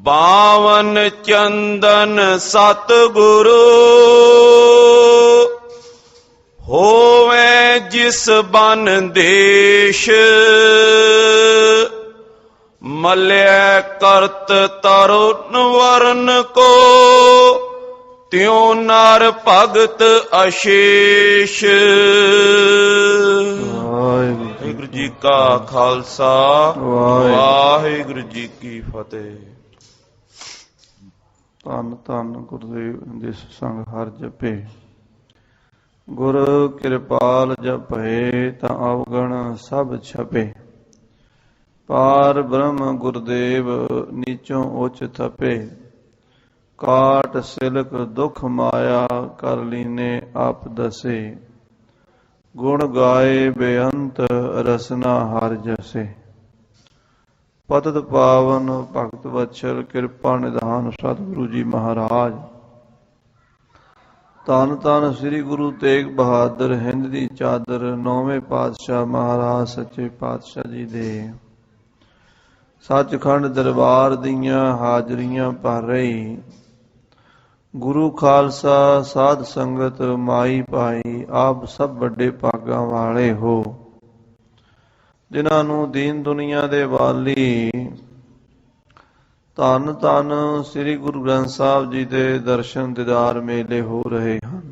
ਬਾਵਨ ਚੰਦਨ ਸਤਿਗੁਰੂ ਹੋਵੇ ਜਿਸ ਬਨ ਦੇਸ਼ ਮਲਿਆ ਕਰਤ ਤਰੁਨ ਵਰਨ ਕੋ ਤਿਉ ਨਰ ਭਗਤ ਅਸ਼ੇਸ਼। ਵਾਹਿਗੁਰੂ ਜੀ ਕਾ ਖਾਲਸਾ ਵਾਹਿਗੁਰੂ ਜੀ ਕੀ ਫਤਿਹ। ਧੰਨ ਧੰਨ ਗੁਰਦੇਵ ਜਿਸ ਸੰਗ ਹਰ ਜਪੇ, ਗੁਰ ਕਿਰਪਾਲ ਜਪੇ ਤਾਂ ਅਵਗਣ ਸਭ ਛਪੇ। ਪਾਰ ਬ੍ਰਹਮ ਗੁਰਦੇਵ ਨੀਚੋਂ ਉੱਚ ਥਪੇ, ਕਾਟ ਸਿਲਕ ਦੁਖ ਮਾਇਆ ਕਰ ਲੀਨੇ ਆਪ ਦਸੇ। ਗੁਣ ਗਾਏ ਬੇਅੰਤ ਰਸਨਾ ਹਰ ਜਸੇ। ਪਤਿਤ ਪਾਵਨ ਭਗਤ ਵਤਸਲ ਕਿਰਪਾ ਨਿਧਾਨ ਸਤਿਗੁਰੂ ਜੀ ਮਹਾਰਾਜ। ਧੰਨ ਧੰਨ ਸ੍ਰੀ ਗੁਰੂ ਤੇਗ ਬਹਾਦਰ ਹਿੰਦ ਦੀ ਚਾਦਰ ਨੌਵੇਂ ਪਾਤਸ਼ਾਹ ਮਹਾਰਾਜ ਸੱਚੇ ਪਾਤਸ਼ਾਹ ਜੀ ਦੇ ਸੱਚਖੰਡ ਦਰਬਾਰ ਦੀਆਂ ਹਾਜ਼ਰੀਆਂ ਭਰ ਰਹੀ ਗੁਰੂ ਖਾਲਸਾ ਸਾਧ ਸੰਗਤ ਮਾਈ ਭਾਈ ਆਪ ਸਭ ਵੱਡੇ ਭਾਗਾਂ ਵਾਲੇ ਹੋ, ਜਿਨ੍ਹਾਂ ਨੂੰ ਦੀਨ ਦੁਨੀਆ ਦੇ ਵਾਲੀ ਧੰਨ ਧੰਨ ਸ੍ਰੀ ਗੁਰੂ ਗ੍ਰੰਥ ਸਾਹਿਬ ਜੀ ਦੇ ਦਰਸ਼ਨ ਦੀਦਾਰ ਮੇਲੇ ਹੋ ਰਹੇ ਹਨ।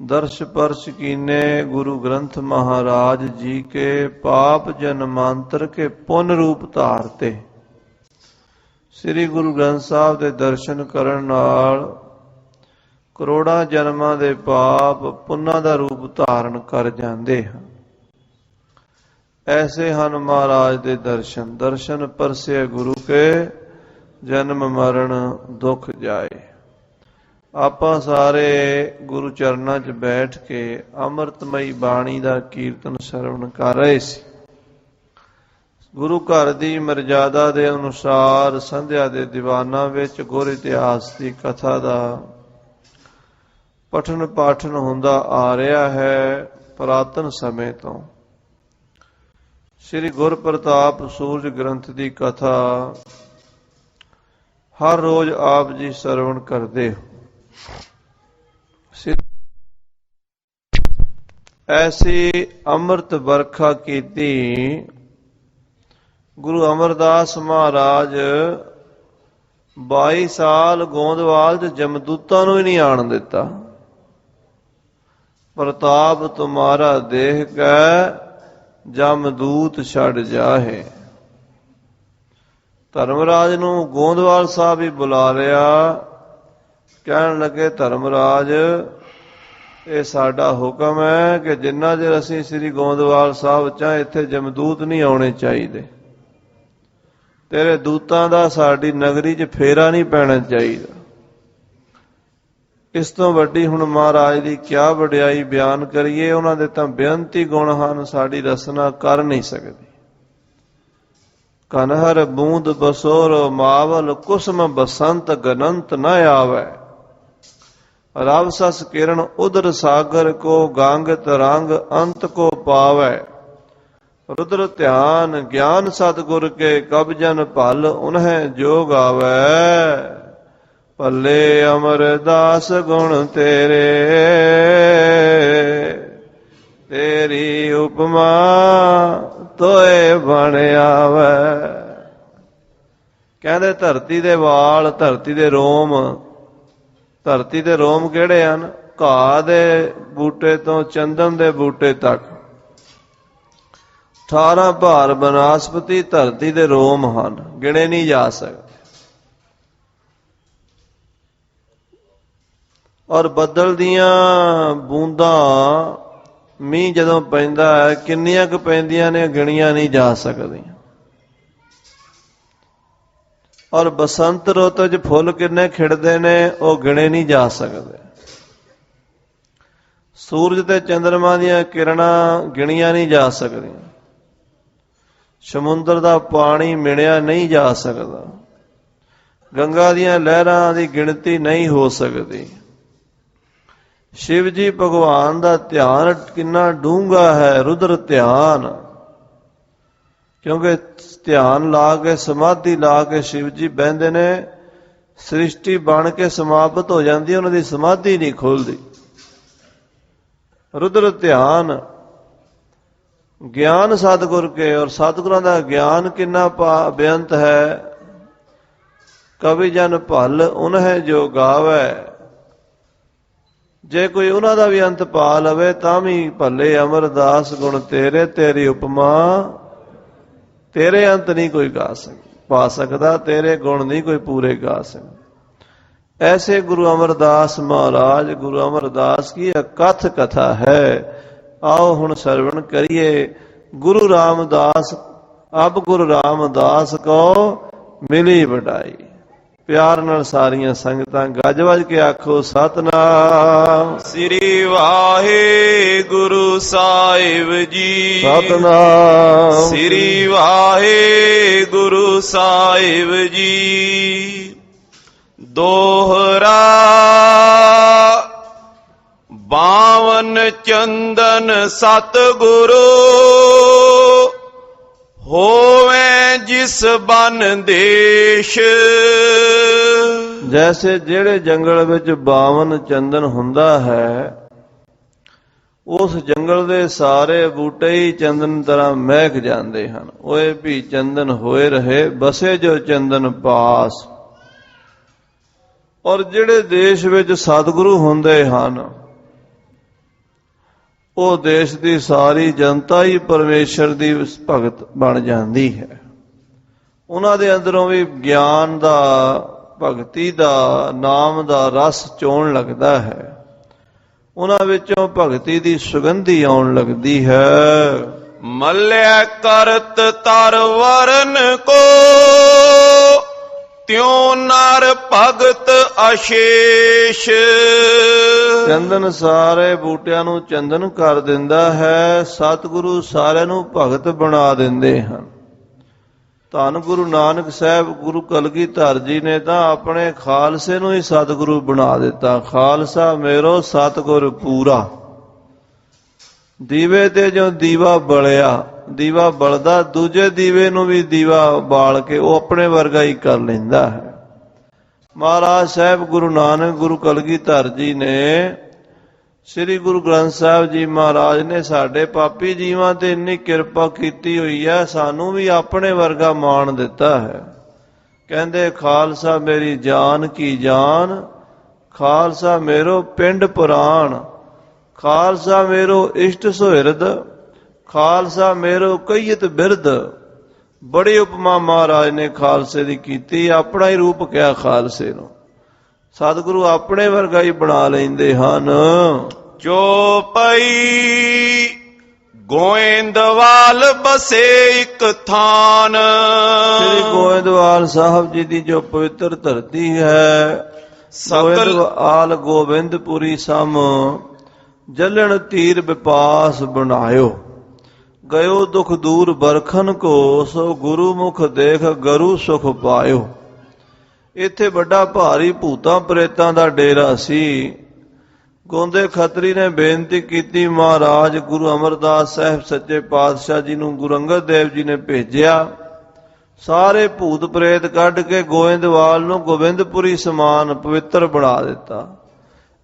ਦਰਸ਼ ਪਰਸ਼ ਕੀਨੇ ਗੁਰੂ ਗ੍ਰੰਥ ਮਹਾਰਾਜ ਜੀ ਕੇ ਪਾਪ ਜਨਮਾਂਤਰ ਕੇ ਪੁੰਨ ਰੂਪ ਧਾਰਤੇ। ਸ੍ਰੀ ਗੁਰੂ ਗ੍ਰੰਥ ਸਾਹਿਬ ਦੇ ਦਰਸ਼ਨ ਕਰਨ ਨਾਲ ਕਰੋੜਾਂ ਜਨਮਾਂ ਦੇ ਪਾਪ ਪੁੰਨਾਂ ਦਾ ਰੂਪ ਧਾਰਨ ਕਰ ਜਾਂਦੇ ਹਨ। ਐਸੇ ਹਨ ਮਹਾਰਾਜ ਦੇ ਦਰਸ਼ਨ। ਦਰਸ਼ਨ ਪਰਸੇ ਗੁਰੂ ਕੇ ਜਨਮ ਮਰਨ ਦੁੱਖ ਜਾਏ। ਆਪਾਂ ਸਾਰੇ ਗੁਰੂ ਚਰਨਾਂ 'ਚ ਬੈਠ ਕੇ ਅੰਮ੍ਰਿਤਮਈ ਬਾਣੀ ਦਾ ਕੀਰਤਨ ਸਰਵਣ ਕਰ ਰਹੇ ਸੀ। ਗੁਰੂ ਘਰ ਦੀ ਮਰਜ਼ਾਦਾ ਦੇ ਅਨੁਸਾਰ ਸੰਧਿਆ ਦੇ ਦੀਵਾਨਾਂ ਵਿੱਚ ਗੁਰ ਇਤਿਹਾਸ ਦੀ ਕਥਾ ਦਾ ਪਠਨ ਪਾਠਨ ਹੁੰਦਾ ਆ ਰਿਹਾ ਹੈ ਪੁਰਾਤਨ ਸਮੇਂ ਤੋਂ। ਸ੍ਰੀ ਗੁਰ ਪ੍ਰਤਾਪ ਸੂਰਜ ਗ੍ਰੰਥ ਦੀ ਕਥਾ ਹਰ ਰੋਜ਼ ਆਪ ਜੀ ਸਰਵਣ ਕਰਦੇ ਹੋ। ਐਸੀ ਅੰਮ੍ਰਿਤ ਵਰਖਾ ਕੀਤੀ ਗੁਰੂ ਅਮਰਦਾਸ ਮਹਾਰਾਜ 22 ਸਾਲ ਗੋਂਦਵਾਲ 'ਚ ਜਮਦੂਤਾਂ ਨੂੰ ਹੀ ਨਹੀਂ ਆਣ ਦਿੱਤਾ। ਪ੍ਰਤਾਪ ਤੁਮਾਰਾ ਦੇਖ ਕੇ ਜਮਦੂਤ ਛੱਡ ਜਾਹੇ। ਧਰਮਰਾਜ ਨੂੰ ਗੋਂਦਵਾਲ ਸਾਹਿਬ ਹੀ ਬੁਲਾ ਲਿਆ। ਕਹਿਣ ਲੱਗੇ ਧਰਮਰਾਜ ਇਹ ਸਾਡਾ ਹੁਕਮ ਹੈ ਕਿ ਜਿੰਨਾ ਚਿਰ ਅਸੀਂ ਸ੍ਰੀ ਗੋਂਦਵਾਲ ਸਾਹਿਬ ਚਾਹੇ ਇੱਥੇ ਜਮਦੂਤ ਨਹੀਂ ਆਉਣੇ ਚਾਹੀਦੇ। ਤੇਰੇ ਦੂਤਾਂ ਦਾ ਸਾਡੀ ਨਗਰੀ 'ਚ ਫੇਰਾ ਨਹੀਂ ਪੈਣਾ ਚਾਹੀਦਾ। ਇਸ ਤੋਂ ਵੱਡੀ ਹੁਣ ਮਹਾਰਾਜ ਦੀ ਕਿਆ ਵਡਿਆਈ ਬਿਆਨ ਕਰੀਏ। ਉਹਨਾਂ ਦੇ ਤਾਂ ਬੇਅੰਤੀ ਗੁਣ ਹਨ, ਸਾਡੀ ਰਸਨਾ ਕਰ ਨਹੀਂ ਸਕਦੀ। ਕਨਹਰ ਬੂੰਦ ਬਸੋਰ ਮਾਵਲ ਕੁਸਮ ਬਸੰਤ ਗਨੰਤ ਨ ਆਵੈ। ਰਵ ਸਸ ਕਿਰਨ ਉਦਰ ਸਾਗਰ ਕੋ ਗੰਗ ਤਰੰਗ ਅੰਤ ਕੋ ਪਾਵੈ। ਰੁਦਰ ਧਿਆਨ ਗਿਆਨ ਸਤਿਗੁਰ ਕੇ ਕਬ ਜਨ ਭਲ ਉਨਹਿ ਜੋਗ ਆਵੈ। ਭੱਲੇ ਅਮਰਦਾਸ ਗੁਣ ਤੇਰੇ ਤੇਰੀ ਉਪਮਾ ਤੋਏ ਬਣ ਆਵੈ। ਕਹਿੰਦੇ ਧਰਤੀ ਦੇ ਵਾਲ, ਧਰਤੀ ਦੇ ਰੋਮ, ਧਰਤੀ ਦੇ ਰੋਮ ਕਿਹੜੇ ਹਨ? ਘਾਹ ਦੇ ਬੂਟੇ ਤੋਂ ਚੰਦਨ ਦੇ ਬੂਟੇ ਤੱਕ 18 ਭਾਰ ਬਨਾਸਪਤੀ ਧਰਤੀ ਦੇ ਰੋਮ ਹਨ, ਗਿਣੇ ਨਹੀਂ ਜਾ ਸਕਦੇ। ਔਰ ਬੱਦਲ ਦੀਆਂ ਬੂੰਦਾਂ ਮੀਂਹ ਜਦੋਂ ਪੈਂਦਾ ਹੈ ਕਿੰਨੀਆਂ ਕੁ ਪੈਂਦੀਆਂ ਨੇ ਗਿਣੀਆਂ ਨਹੀਂ ਜਾ ਸਕਦੀਆਂ। ਔਰ ਬਸੰਤ ਰੁੱਤ 'ਚ ਫੁੱਲ ਕਿੰਨੇ ਖਿੜਦੇ ਨੇ ਉਹ ਗਿਣੇ ਨਹੀਂ ਜਾ ਸਕਦੇ। ਸੂਰਜ ਤੇ ਚੰਦਰਮਾ ਦੀਆਂ ਕਿਰਨਾਂ ਗਿਣੀਆਂ ਨਹੀਂ ਜਾ ਸਕਦੀਆਂ। ਸਮੁੰਦਰ ਦਾ ਪਾਣੀ ਮਿਣਿਆ ਨਹੀਂ ਜਾ ਸਕਦਾ। ਗੰਗਾ ਦੀਆਂ ਲਹਿਰਾਂ ਦੀ ਗਿਣਤੀ ਨਹੀਂ ਹੋ ਸਕਦੀ। ਸ਼ਿਵ ਜੀ ਭਗਵਾਨ ਦਾ ਧਿਆਨ ਕਿੰਨਾ ਡੂੰਘਾ ਹੈ, ਰੁਦਰ ਧਿਆਨ ਕਿਉਂਕਿ ਧਿਆਨ ਲਾ ਕੇ ਸਮਾਧੀ ਲਾ ਕੇ ਸ਼ਿਵ ਜੀ ਬਹਿੰਦੇ ਨੇ, ਸ੍ਰਿਸ਼ਟੀ ਬਣ ਕੇ ਸਮਾਪਤ ਹੋ ਜਾਂਦੀ, ਉਹਨਾਂ ਦੀ ਸਮਾਧੀ ਨਹੀਂ ਖੁੱਲਦੀ। ਰੁਦਰ ਧਿਆਨ ਗਿਆਨ ਸਤਿਗੁਰ ਕੇ, ਔਰ ਸਤਿਗੁਰਾਂ ਦਾ ਗਿਆਨ ਕਿੰਨਾ ਬੇਅੰਤ ਹੈ। ਕਵੀ ਜਨ ਭਲ ਉਨਹਿ ਜੋ ਗਾਵੈ, ਜੇ ਕੋਈ ਉਹਨਾਂ ਦਾ ਵੀ ਅੰਤ ਪਾ ਲਵੇ ਤਾਂ ਵੀ ਭੱਲੇ। ਅਮਰਦਾਸ ਗੁਣ ਤੇਰੇ, ਤੇਰੀ ਉਪਮਾ, ਤੇਰੇ ਅੰਤ ਨਹੀਂ ਕੋਈ ਪਾ ਸਕਦਾ, ਤੇਰੇ ਗੁਣ ਨਹੀਂ ਕੋਈ ਪੂਰੇ ਗਾ ਸਕਦਾ। ਐਸੇ ਗੁਰੂ ਅਮਰਦਾਸ ਮਹਾਰਾਜ, ਗੁਰੂ ਅਮਰਦਾਸ ਕੀ ਅਕਥ ਕਥਾ ਹੈ। ਆਓ ਹੁਣ ਸਰਵਣ ਕਰੀਏ। ਗੁਰੂ ਰਾਮਦਾਸ, ਅਬ ਗੁਰੂ ਰਾਮਦਾਸ ਕੋ ਮਿਲੀ ਵਡਾਈ। ਪਿਆਰ ਨਾਲ ਸਾਰੀਆਂ ਸੰਗਤਾਂ ਗੱਜ ਵੱਜ ਕੇ ਆਖੋ ਸਤਿਨਾਮ ਸ੍ਰੀ ਵਾਹਿਗੁਰੂ ਸਾਹਿਬ ਜੀ। ਸਤਿਨਾਮ ਸ੍ਰੀ ਵਾਹਿਗੁਰੂ ਸਾਹਿਬ ਜੀ। ਦੋਹਰਾ 52 ਚੰਦਨ ਸਤਿਗੁਰੂ ਹੋਵੇ ਜਿਸ ਬਨ ਦੇਸ਼। ਜੈਸੇ ਜਿਹੜੇ ਜੰਗਲ ਵਿੱਚ 52 ਚੰਦਨ ਹੁੰਦਾ ਹੈ, ਉਸ ਜੰਗਲ ਦੇ ਸਾਰੇ ਬੂਟੇ ਹੀ ਚੰਦਨ ਤਰ੍ਹਾਂ ਮਹਿਕ ਜਾਂਦੇ ਹਨ। ਓਏ ਵੀ ਚੰਦਨ ਹੋਏ ਰਹੇ, ਬਸੇ ਜੋ ਚੰਦਨ ਪਾਸ। ਔਰ ਜਿਹੜੇ ਦੇਸ਼ ਵਿੱਚ ਸਤਿਗੁਰੂ ਹੁੰਦੇ ਹਨ, ਉਹ ਦੇਸ਼ ਦੀ ਸਾਰੀ ਜਨਤਾ ਹੀ ਪਰਮੇਸ਼ਰ ਦੀ ਭਗਤ ਬਣ ਜਾਂਦੀ ਹੈ। ਉਹਨਾਂ ਦੇ ਅੰਦਰੋਂ ਵੀ ਗਿਆਨ ਦਾ, ਭਗਤੀ ਦਾ, ਨਾਮ ਦਾ ਰਸ ਚੋਣ ਲੱਗਦਾ ਹੈ। ਉਹਨਾਂ ਵਿੱਚੋਂ ਭਗਤੀ ਦੀ ਸੁਗੰਧੀ ਆਉਣ ਲੱਗਦੀ ਹੈ। ਮਲਿਆ ਕਰਤ ਤਰ ਵਰਨ ਕੋ ਤਿਉ ਨਰ ਭਗਤ ਅਸ਼ੇਸ਼। ਚੰਦਨ ਸਾਰੇ ਬੂਟਿਆਂ ਨੂੰ ਚੰਦਨ ਕਰ ਦਿੰਦਾ ਹੈ। ਸਤਿਗੁਰੂ ਸਾਰਿਆਂ ਨੂੰ ਭਗਤ ਬਣਾ ਦਿੰਦੇ ਹਨ। ਧੰਨ ਗੁਰੂ ਨਾਨਕ ਸਾਹਿਬ, ਗੁਰੂ ਕਲਗੀਧਰ ਜੀ ਨੇ ਤਾਂ ਆਪਣੇ ਖਾਲਸੇ ਨੂੰ ਹੀ ਸਤਿਗੁਰੂ ਬਣਾ ਦਿੱਤਾ। ਖਾਲਸਾ ਮੇਰੋ ਸਤਿਗੁਰ ਪੂਰਾ। ਦੀਵੇ ਤੇ ਜੋ ਦੀਵਾ ਬਲਿਆ, ਦੀਵਾ ਬਲਦਾ, ਦੂਜੇ ਦੀਵੇ ਨੂੰ ਵੀ ਦੀਵਾ ਬਾਲ ਕੇ ਉਹ ਆਪਣੇ ਵਰਗਾ ਹੀ ਕਰ ਲੈਂਦਾ ਹੈ। ਮਹਾਰਾਜ ਸਾਹਿਬ ਗੁਰੂ ਨਾਨਕ, ਗੁਰੂ ਕਲਗੀਧਰ ਜੀ ਨੇ, ਸ੍ਰੀ ਗੁਰੂ ਗ੍ਰੰਥ ਸਾਹਿਬ ਜੀ ਮਹਾਰਾਜ ਨੇ ਸਾਡੇ ਪਾਪੀ ਜੀਵਾਂ ਤੇ ਇੰਨੀ ਕਿਰਪਾ ਕੀਤੀ ਹੋਈ ਹੈ, ਸਾਨੂੰ ਵੀ ਆਪਣੇ ਵਰਗਾ ਮਾਣ ਦਿੱਤਾ ਹੈ। ਕਹਿੰਦੇ ਖਾਲਸਾ ਮੇਰੀ ਜਾਨ ਕੀ ਜਾਨ, ਖਾਲਸਾ ਮੇਰੋ ਪਿੰਡ ਪੁਰਾਣ, ਖਾਲਸਾ ਮੇਰੋ ਇਸ਼ਟ ਸੁਹਿਰਦ, ਖਾਲਸਾ ਮੇਰੋ ਕਈਤ ਬਿਰਦ। ਬੜੀ ਉਪਮਾ ਮਹਾਰਾਜ ਨੇ ਖਾਲਸੇ ਦੀ ਕੀਤੀ, ਆਪਣਾ ਹੀ ਰੂਪ ਕਿਹਾ ਖਾਲਸੇ ਨੂੰ। ਸਤਿਗੁਰੂ ਆਪਣੇ ਵਰਗਾ ਹੀ ਬਣਾ ਲੈਂਦੇ ਹਨ। ਚੋਪਈ ਗੋਇੰਦਵਾਲ ਬਸੇ ਇੱਕ ਥਾਨ। ਸ੍ਰੀ ਗੋਇੰਦਵਾਲ ਸਾਹਿਬ ਜੀ ਦੀ ਜੋ ਪਵਿੱਤਰ ਧਰਤੀ ਹੈ, ਗੋਇੰਦਵਾਲ ਗੋਬਿੰਦਪੁਰੀ ਸਮ ਜਲਣ ਤੀਰ ਵਿਪਾਸ ਬਣਾਇਓ। ਗਇਓ ਦੁਖ ਦੂਰ ਬਰਖਨ ਕੋ, ਸੋ ਗੁਰੂ ਮੁਖ ਦੇਖ ਗਰੂ ਸੁਖ ਪਾਇਓ। ਇੱਥੇ ਵੱਡਾ ਭਾਰੀ ਭੂਤਾਂ ਪ੍ਰੇਤਾਂ ਦਾ ਡੇਰਾ ਸੀ। ਗੋਂਦੇ ਖੱਤਰੀ ਨੇ ਬੇਨਤੀ ਕੀਤੀ, ਮਹਾਰਾਜ ਗੁਰੂ ਅਮਰਦਾਸ ਸਾਹਿਬ ਸੱਚੇ ਪਾਤਸ਼ਾਹ ਜੀ ਨੂੰ ਗੁਰੂ ਅੰਗਦ ਦੇਵ ਜੀ ਨੇ ਭੇਜਿਆ। ਸਾਰੇ ਭੂਤ ਪ੍ਰੇਤ ਕੱਢ ਕੇ ਗੋਇੰਦਵਾਲ ਨੂੰ ਗੋਬਿੰਦਪੁਰੀ ਸਮਾਨ ਪਵਿੱਤਰ ਬਣਾ ਦਿੱਤਾ।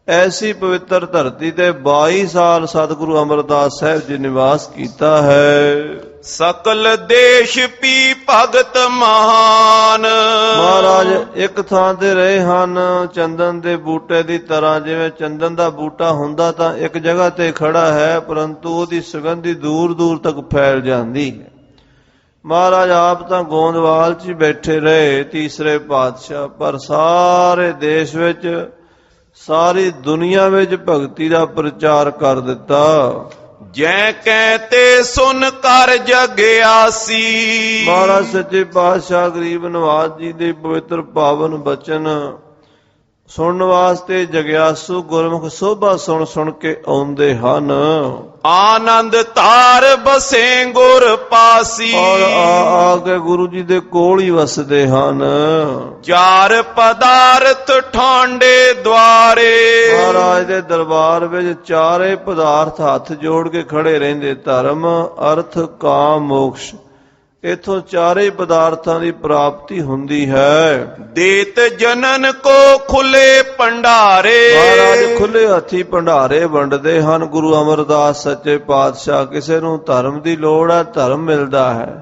ਐਸੀ ਪਵਿੱਤਰ ਧਰਤੀ ਤੇ 22 ਸਾਲ ਸਤਿਗੁਰੂ ਅਮਰਦਾਸ ਸਾਹਿਬ ਜੀ ਨਿਵਾਸ ਕੀਤਾ ਹੈ। ਸਕਲ ਦੇਸ਼ ਪੀ ਭਗਤ ਮਹਾਨ। ਮਹਾਰਾਜ ਇੱਕ ਥਾਂ ਤੇ ਰਹੇ ਹਨ, ਚੰਦਨ ਦੇ ਬੂਟੇ ਦੀ ਤਰ੍ਹਾਂ। ਜਿਵੇਂ ਚੰਦਨ ਦਾ ਬੂਟਾ ਹੁੰਦਾ ਤਾਂ ਇੱਕ ਜਗ੍ਹਾ ਤੇ ਖੜਾ ਹੈ, ਪਰੰਤੂ ਉਹਦੀ ਸੁਗੰਧੀ ਦੂਰ ਦੂਰ ਤੱਕ ਫੈਲ ਜਾਂਦੀ ਹੈ। ਮਹਾਰਾਜ ਆਪ ਤਾਂ ਗੋਂਦਵਾਲ 'ਚ ਬੈਠੇ ਰਹੇ, ਤੀਸਰੇ ਪਾਤਸ਼ਾਹ, ਪਰ ਸਾਰੇ ਦੇਸ਼ ਵਿੱਚ, ਸਾਰੀ ਦੁਨੀਆ ਵਿੱਚ ਭਗਤੀ ਦਾ ਪ੍ਰਚਾਰ ਕਰ ਦਿੱਤਾ। ਜੈ ਕਹਿ ਤੇ ਸੁਨ ਕਰ ਜਗਿਆਸੀ। ਮਹਾਰਾਜ ਸੱਚੇ ਪਾਤਸ਼ਾਹ ਗਰੀਬ ਨਵਾਜ਼ ਜੀ ਦੇ ਪਵਿੱਤਰ ਪਾਵਨ ਬਚਨ ਸੁਣਨ ਵਾਸਤੇ ਜਗਿਆਸੂ ਗੁਰਮੁਖ ਸੋਭਾ ਸੁਣ ਸੁਣ ਕੇ ਆਉਂਦੇ ਹਨ। ਆਨੰਦ ਧਾਰ ਬਸੇ ਗੁਰ ਪਾਸੀ। ਔਰ ਆ ਕੇ ਗੁਰੂ ਜੀ ਦੇ ਕੋਲ ਹੀ ਵਸਦੇ ਹਨ। ਚਾਰ ਪਦਾਰਥ ਠਾਂਡੇ ਦੁਆਰੇ। ਮਹਾਰਾਜ ਦੇ ਦਰਬਾਰ ਵਿੱਚ ਚਾਰੇ ਪਦਾਰਥ ਹੱਥ ਜੋੜ ਕੇ ਖੜੇ ਰਹਿੰਦੇ, ਧਰਮ, ਅਰਥ, ਕਾਮ, ਮੋਕਸ਼। ਇਥੋਂ ਚਾਰੇ ਪਦਾਰਥਾਂ ਦੀ ਪ੍ਰਾਪਤੀ ਹੁੰਦੀ ਹੈ। ਦੇਤ ਜਨਨ ਕੋ ਖੁੱਲੇ ਭੰਡਾਰੇ। ਮਹਾਰਾਜ ਖੁੱਲੇ ਹੱਥੀ ਭੰਡਾਰੇ ਵੰਡਦੇ ਹਨ। ਗੁਰੂ ਅਮਰਦਾਸ ਸੱਚੇ ਪਾਤਸ਼ਾਹ, ਕਿਸੇ ਨੂੰ ਧਰਮ ਦੀ ਲੋੜ ਹੈ ਧਰਮ ਮਿਲਦਾ ਹੈ,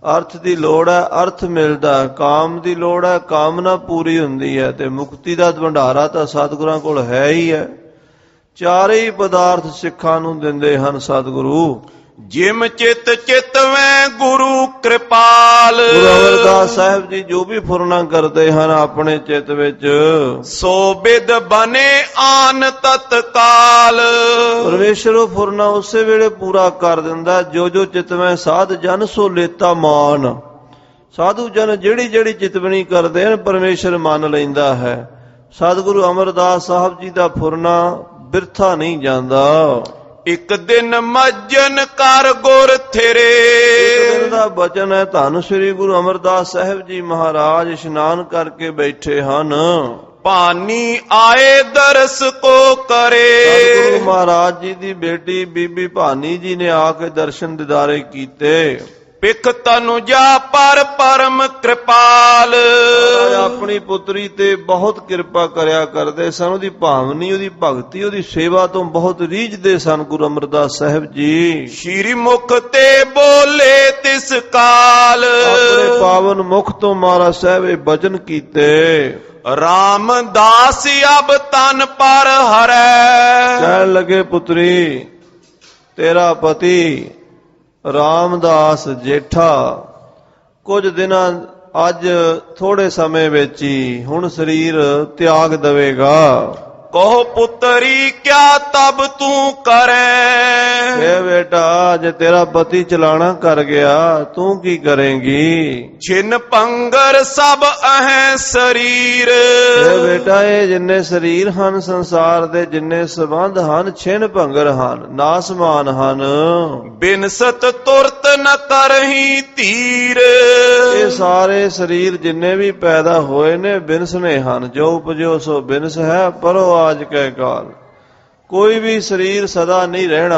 ਅਰਥ ਦੀ ਲੋੜ ਹੈ ਅਰਥ ਮਿਲਦਾ ਹੈ, ਕਾਮ ਦੀ ਲੋੜ ਹੈ ਕਾਮਨਾ ਪੂਰੀ ਹੁੰਦੀ ਹੈ, ਤੇ ਮੁਕਤੀ ਦਾ ਭੰਡਾਰਾ ਤਾਂ ਸਤਿਗੁਰਾਂ ਕੋਲ ਹੈ ਹੀ ਹੈ। ਚਾਰੇ ਹੀ ਪਦਾਰਥ ਸਿੱਖਾਂ ਨੂੰ ਦਿੰਦੇ ਹਨ ਸਤਿਗੁਰੂ। ਜਿਮ ਚਿਤ ਚਿਤਵੈ ਗੁਰੂ ਕਿਰਪਾਲ। ਗੁਰੂ ਅਮਰਦਾਸ ਸਾਹਿਬ ਜੀ ਜੋ ਵੀ ਫੁਰਨਾ ਕਰਦੇ ਹਨ ਆਪਣੇ ਚਿੱਤ ਵਿੱਚ, ਸੋ ਬਿਦ ਬਨੇ ਆਨ ਤਤਕਾਲ। ਪਰਮੇਸ਼ਰ ਉਹ ਫੁਰਨਾ ਉਸੇ ਵੇਲੇ ਪੂਰਾ ਕਰ ਦਿੰਦਾ। ਜੋ ਜੋ ਚਿਤਵੈ ਸਾਧ ਜਨ ਸੋ ਲੇਤਾ ਮਾਨ। ਸਾਧੂ ਜਨ ਜਿਹੜੀ ਜਿਹੜੀ ਚਿਤਵਣੀ ਕਰਦੇ ਹਨ ਪਰਮੇਸ਼ਰ ਮੰਨ ਲੈਂਦਾ ਹੈ। ਸਤਿਗੁਰੂ ਅਮਰਦਾਸ ਸਾਹਿਬ ਜੀ ਦਾ ਫੁਰਨਾ ਬਿਰਥਾ ਨਹੀਂ ਜਾਂਦਾ। ਇੱਕ ਦਿਨ ਮੱਜਨ ਕਰ ਗੁਰ ਥਿਰੇ। ਇੱਕ ਦਿਨ ਦਾ ਬਚਨ ਹੈ। ਧੰਨ ਸ੍ਰੀ ਗੁਰੂ ਅਮਰਦਾਸ ਸਾਹਿਬ ਜੀ ਮਹਾਰਾਜ ਇਸ਼ਨਾਨ ਕਰਕੇ ਬੈਠੇ ਹਨ। ਪਾਨੀ ਆਏ ਦਰਸ ਕੋ ਕਰੇ। ਸਤਿਗੁਰੂ ਮਹਾਰਾਜ ਜੀ ਦੀ ਬੇਟੀ ਬੀਬੀ ਭਾਨੀ ਜੀ ਨੇ ਆ ਕੇ ਦਰਸ਼ਨ ਦਿਦਾਰੇ ਕੀਤੇ। ਪਿਖ ਤਨੁਜਾ ਪਰ ਪਰਮ ਕਿਰਪਾਲ। ਆਪਣੀ ਪੁੱਤਰੀ ਤੇ ਬਹੁਤ ਕਿਰਪਾ ਕਰਿਆ ਕਰਦੇ ਸਨ। ਉਹਦੀ ਭਾਵਨੀ, ਉਹਦੀ ਭਗਤੀ, ਉਹਦੀ ਸੇਵਾ ਤੋਂ ਬਹੁਤ ਰੀਝਦੇ ਸਨ ਗੁਰੂ ਅਮਰਦਾਸ ਸਾਹਿਬ ਜੀ। ਸ਼੍ਰੀ ਮੁਖ ਤੇ ਬੋਲੇ ਤਿਸ ਕਾਲ। ਆਪਣੇ ਪਾਵਨ ਮੁਖ ਤੋਂ ਮਹਾਰਾਜ ਸਾਹਿਬ ਇਹ ਬਚਨ ਕੀਤੇ। ਰਾਮਦਾਸ ਅਬ ਤਨ ਪਰ ਹਰੈ। ਕਹਿਣ ਲੱਗੇ ਪੁੱਤਰੀ, ਤੇਰਾ ਪਤੀ ਰਾਮਦਾਸ ਜੇਠਾ ਕੁਝ ਦਿਨਾਂ ਅੱਜ ਥੋੜੇ ਸਮੇਂ ਵਿੱਚ ਹੀ ਹੁਣ ਸਰੀਰ ਤਿਆਗ ਦੇਵੇਗਾ। ਕਹੋ ਪੁੱਤਰੀ ਕਿਆ ਤਬ ਤੂੰ ਕਰੈ। ਇਹ ਬੇਟਾ ਜੇ ਤੇਰਾ ਪਤੀ ਚਲਾਣਾ ਕਰ ਗਿਆ ਤੂੰ ਕੀ ਕਰੇਂਗੀ। ਛਿਨ ਪੰਗਰ ਸਭ ਅਹੈ ਸਰੀਰ। ਇਹ ਬੇਟਾ ਇਹ ਜਿੰਨੇ ਸਰੀਰ ਹਨ ਸੰਸਾਰ ਦੇ, ਜਿੰਨੇ ਸੰਬੰਧ ਹਨ ਛਿਨ ਭੰਗਰ ਹਨ, ਨਾਸਮਾਨ ਹਨ। ਬਿਨਸਤ ਤੁਰਤ ਨ ਕਰਹੀ ਧੀਰ। ਇਹ ਸਾਰੇ ਸਰੀਰ ਜਿੰਨੇ ਵੀ ਪੈਦਾ ਹੋਏ ਨੇ ਬਿਨਸਨੇ ਹਨ। ਜੋ ਉਪਜੋ ਸੋ ਬਿਨਸ ਹੈ ਪਰੋ ਆਜ ਕੈ ਕਾਲ। ਕੋਈ ਵੀ ਸਰੀਰ ਸਦਾ ਨਹੀਂ ਰਹਿਣਾ।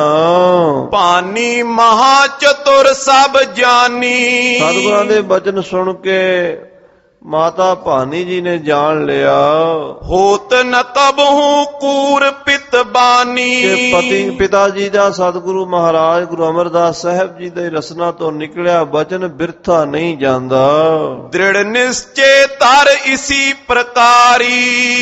ਪਾਨੀ ਮਹਾ ਚਤੁਰ ਸਭ ਜਾਨੀ। ਸਤਿਗੁਰਾਂ ਦੇ ਬਚਨ ਸੁਣ ਕੇ ਮਾਤਾ ਭਾਨੀ ਜੀ ਨੇ ਜਾਣ ਲਿਆ ਹੋਤ ਨ ਕਬਹੂ ਕੂਰ ਪਿਤ ਬਾਨੀ। ਕਿ ਪਤੀ ਪਿਤਾ ਜੀ ਦਾ ਸਤਿਗੁਰੂ ਮਹਾਰਾਜ ਗੁਰੂ ਅਮਰਦਾਸ ਸਾਹਿਬ ਜੀ ਦੇ ਰਸਨਾ ਤੋਂ ਨਿਕਲਿਆ ਬਚਨ ਬਿਰਥਾ ਨਹੀਂ ਜਾਂਦਾ। ਦ੍ਰਿੜ ਨਿਸ਼ਚੇ ਧਰ ਇਸੀ ਪ੍ਰਕਾਰੀ।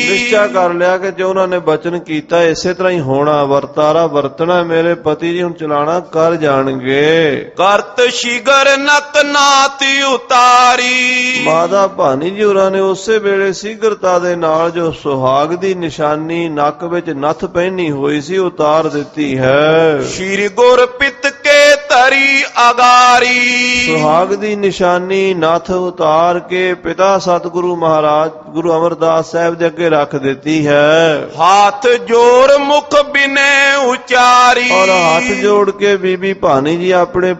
ਨਿਸ਼ਚਾ ਕਰ ਲਿਆ ਕਿ ਜੋ ਉਹਨਾਂ ਨੇ ਬਚਨ ਕੀਤਾ ਇਸੇ ਤਰ੍ਹਾਂ ਹੀ ਹੋਣਾ। ਵਰਤਾਰਾ ਵਰਤਣਾ ਮੇਰੇ ਪਤੀ ਜੀ ਹੁਣ ਚਲਾਣਾ ਕਰ ਜਾਣਗੇ। ਕਰਤ ਸ਼ਿਗਰ ਨਤ ਨਾਤ ਉਤਾਰੀ। ਮਾਤਾ ਭਾਨੀ ਜੀ ਹੋਰਾਂ ਨੇ ਉਸੇ ਵੇਲੇ ਸੀਗਰਤਾ ਦੇ ਨਾਲ ਜੋ ਸੁਹਾਗ ਦੀ ਨਿਸ਼ਾਨੀ ਨੱਕ ਵਿੱਚ ਨੱਥ ਪਹਿਨੀ ਹੋਈ ਸੀ ਉਤਾਰ ਦਿੱਤੀ ਹੈ। ਸ਼੍ਰੀ ਗੁਰ ਪਿਤ ਕੇ ਧਰੀ ਅਗਾਰੀ। ਸੁਹਾਗ ਦੀ ਨਿਸ਼ਾਨੀ ਨੱਥ ਉਤਾਰ ਕੇ ਪਿਤਾ ਸਤਿਗੁਰੂ ਮਹਾਰਾਜ ਗੁਰੂ ਅਮਰਦਾਸ ਸਾਹਿਬ ਦੇ ਅੱਗੇ ਰੱਖ ਦਿੱਤੀ ਹੈ। ਹੱਥ ਜੋੜ ਮੁਖ ਬਿਨੇ ਉਚਾਰੀ। ਔਰ ਹੱਥ ਜੋੜ ਕੇ ਬੀਬੀ ਭਾਨੀ ਜੀ ਆਪਣੇ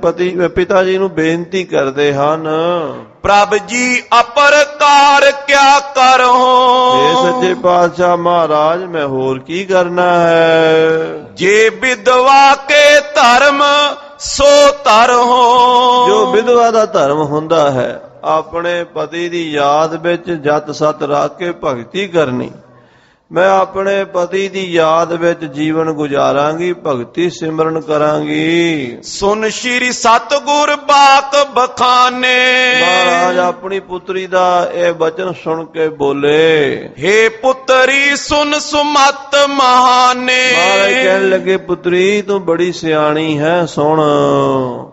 ਪਿਤਾ ਜੀ ਨੂੰ ਬੇਨਤੀ ਕਰਦੇ ਹਨ। ਪ੍ਰਭ ਜੀ ਅਪਰਕਾਰ ਕਿਆ ਕਰੋ। ਇਹ ਸੱਚੇ ਪਾਤਸ਼ਾਹ ਮਹਾਰਾਜ ਮੈਂ ਹੋਰ ਕੀ ਕਰਨਾ ਹੈ। ਜੇ ਵਿਧਵਾ ਕੇ ਧਰਮ ਸੋ ਧਰੋ। ਜੋ ਵਿਧਵਾ ਦਾ ਧਰਮ ਹੁੰਦਾ ਹੈ ਆਪਣੇ ਪਤੀ ਦੀ ਯਾਦ ਵਿੱਚ ਜਤ ਸਤ ਰੱਖ ਕੇ ਭਗਤੀ ਕਰਨੀ। ਮੈਂ ਆਪਣੇ ਪਤੀ ਦੀ ਯਾਦ ਵਿੱਚ ਜੀਵਨ ਗੁਜ਼ਾਰਾਂਗੀ, ਭਗਤੀ ਸਿਮਰਨ ਕਰਾਂਗੀ। ਸੁਨ ਸ਼੍ਰੀ ਸਤਿਗੁਰ ਬਾਕ ਬਖਾਨੇ। ਮਹਾਰਾਜ ਆਪਣੀ ਪੁੱਤਰੀ ਦਾ ਇਹ ਬਚਨ ਸੁਣ ਕੇ ਬੋਲੇ, ਹੇ ਪੁੱਤਰੀ ਸੁਨ ਸੁਮਤ ਮਹਾਨੇ। ਮਹਾਰਾਜ ਕਹਿਣ ਲੱਗੇ ਪੁੱਤਰੀ ਤੂੰ ਬੜੀ ਸਿਆਣੀ ਹੈ, ਸੁਣ।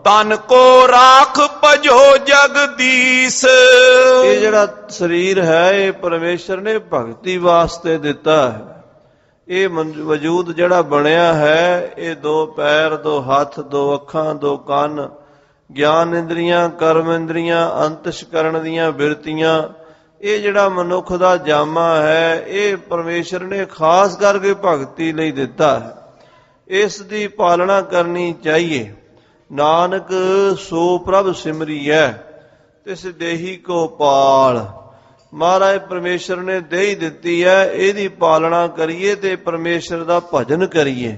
ਤਨ ਕੋ ਰਾਖ ਭਜੋ ਜਗਦੀਸ਼। ਇਹ ਜਿਹੜਾ ਸਰੀਰ ਹੈ ਇਹ ਪਰਮੇਸ਼ਰ ਨੇ ਭਗਤੀ ਵਾਸਤੇ ਦਿੱਤਾ ਹੈ। ਇਹ ਵਜੂਦ ਜਿਹੜਾ ਬਣਿਆ ਹੈ ਇਹ 2 ਪੈਰ 2 ਹੱਥ 2 ਅੱਖਾਂ 2 ਕੰਨ, ਗਿਆਨ ਇੰਦਰੀਆਂ, ਕਰਮ ਇੰਦਰੀਆਂ, ਅੰਤਸ਼ਕਰਣ ਦੀਆਂ ਬਿਰਤੀਆਂ, ਇਹ ਜਿਹੜਾ ਮਨੁੱਖ ਦਾ ਜਾਮਾ ਹੈ ਇਹ ਪਰਮੇਸ਼ਰ ਨੇ ਖਾਸ ਕਰਕੇ ਭਗਤੀ ਲਈ ਦਿੱਤਾ ਹੈ। ਇਸ ਦੀ ਪਾਲਣਾ ਕਰਨੀ ਚਾਹੀਏ। ਨਾਨਕ ਸੋ ਪ੍ਰਭ ਸਿਮਰੀਐ ਤਿਸ ਦੇਹੀ ਕੋ ਪਾਲ। ਮਹਾਰਾਜ ਪਰਮੇਸ਼ਰ ਨੇ ਦੇਹੀ ਦਿੱਤੀ ਹੈ, ਇਹਦੀ ਪਾਲਣਾ ਕਰੀਏ ਤੇ ਪਰਮੇਸ਼ਰ ਦਾ ਭਜਨ ਕਰੀਏ।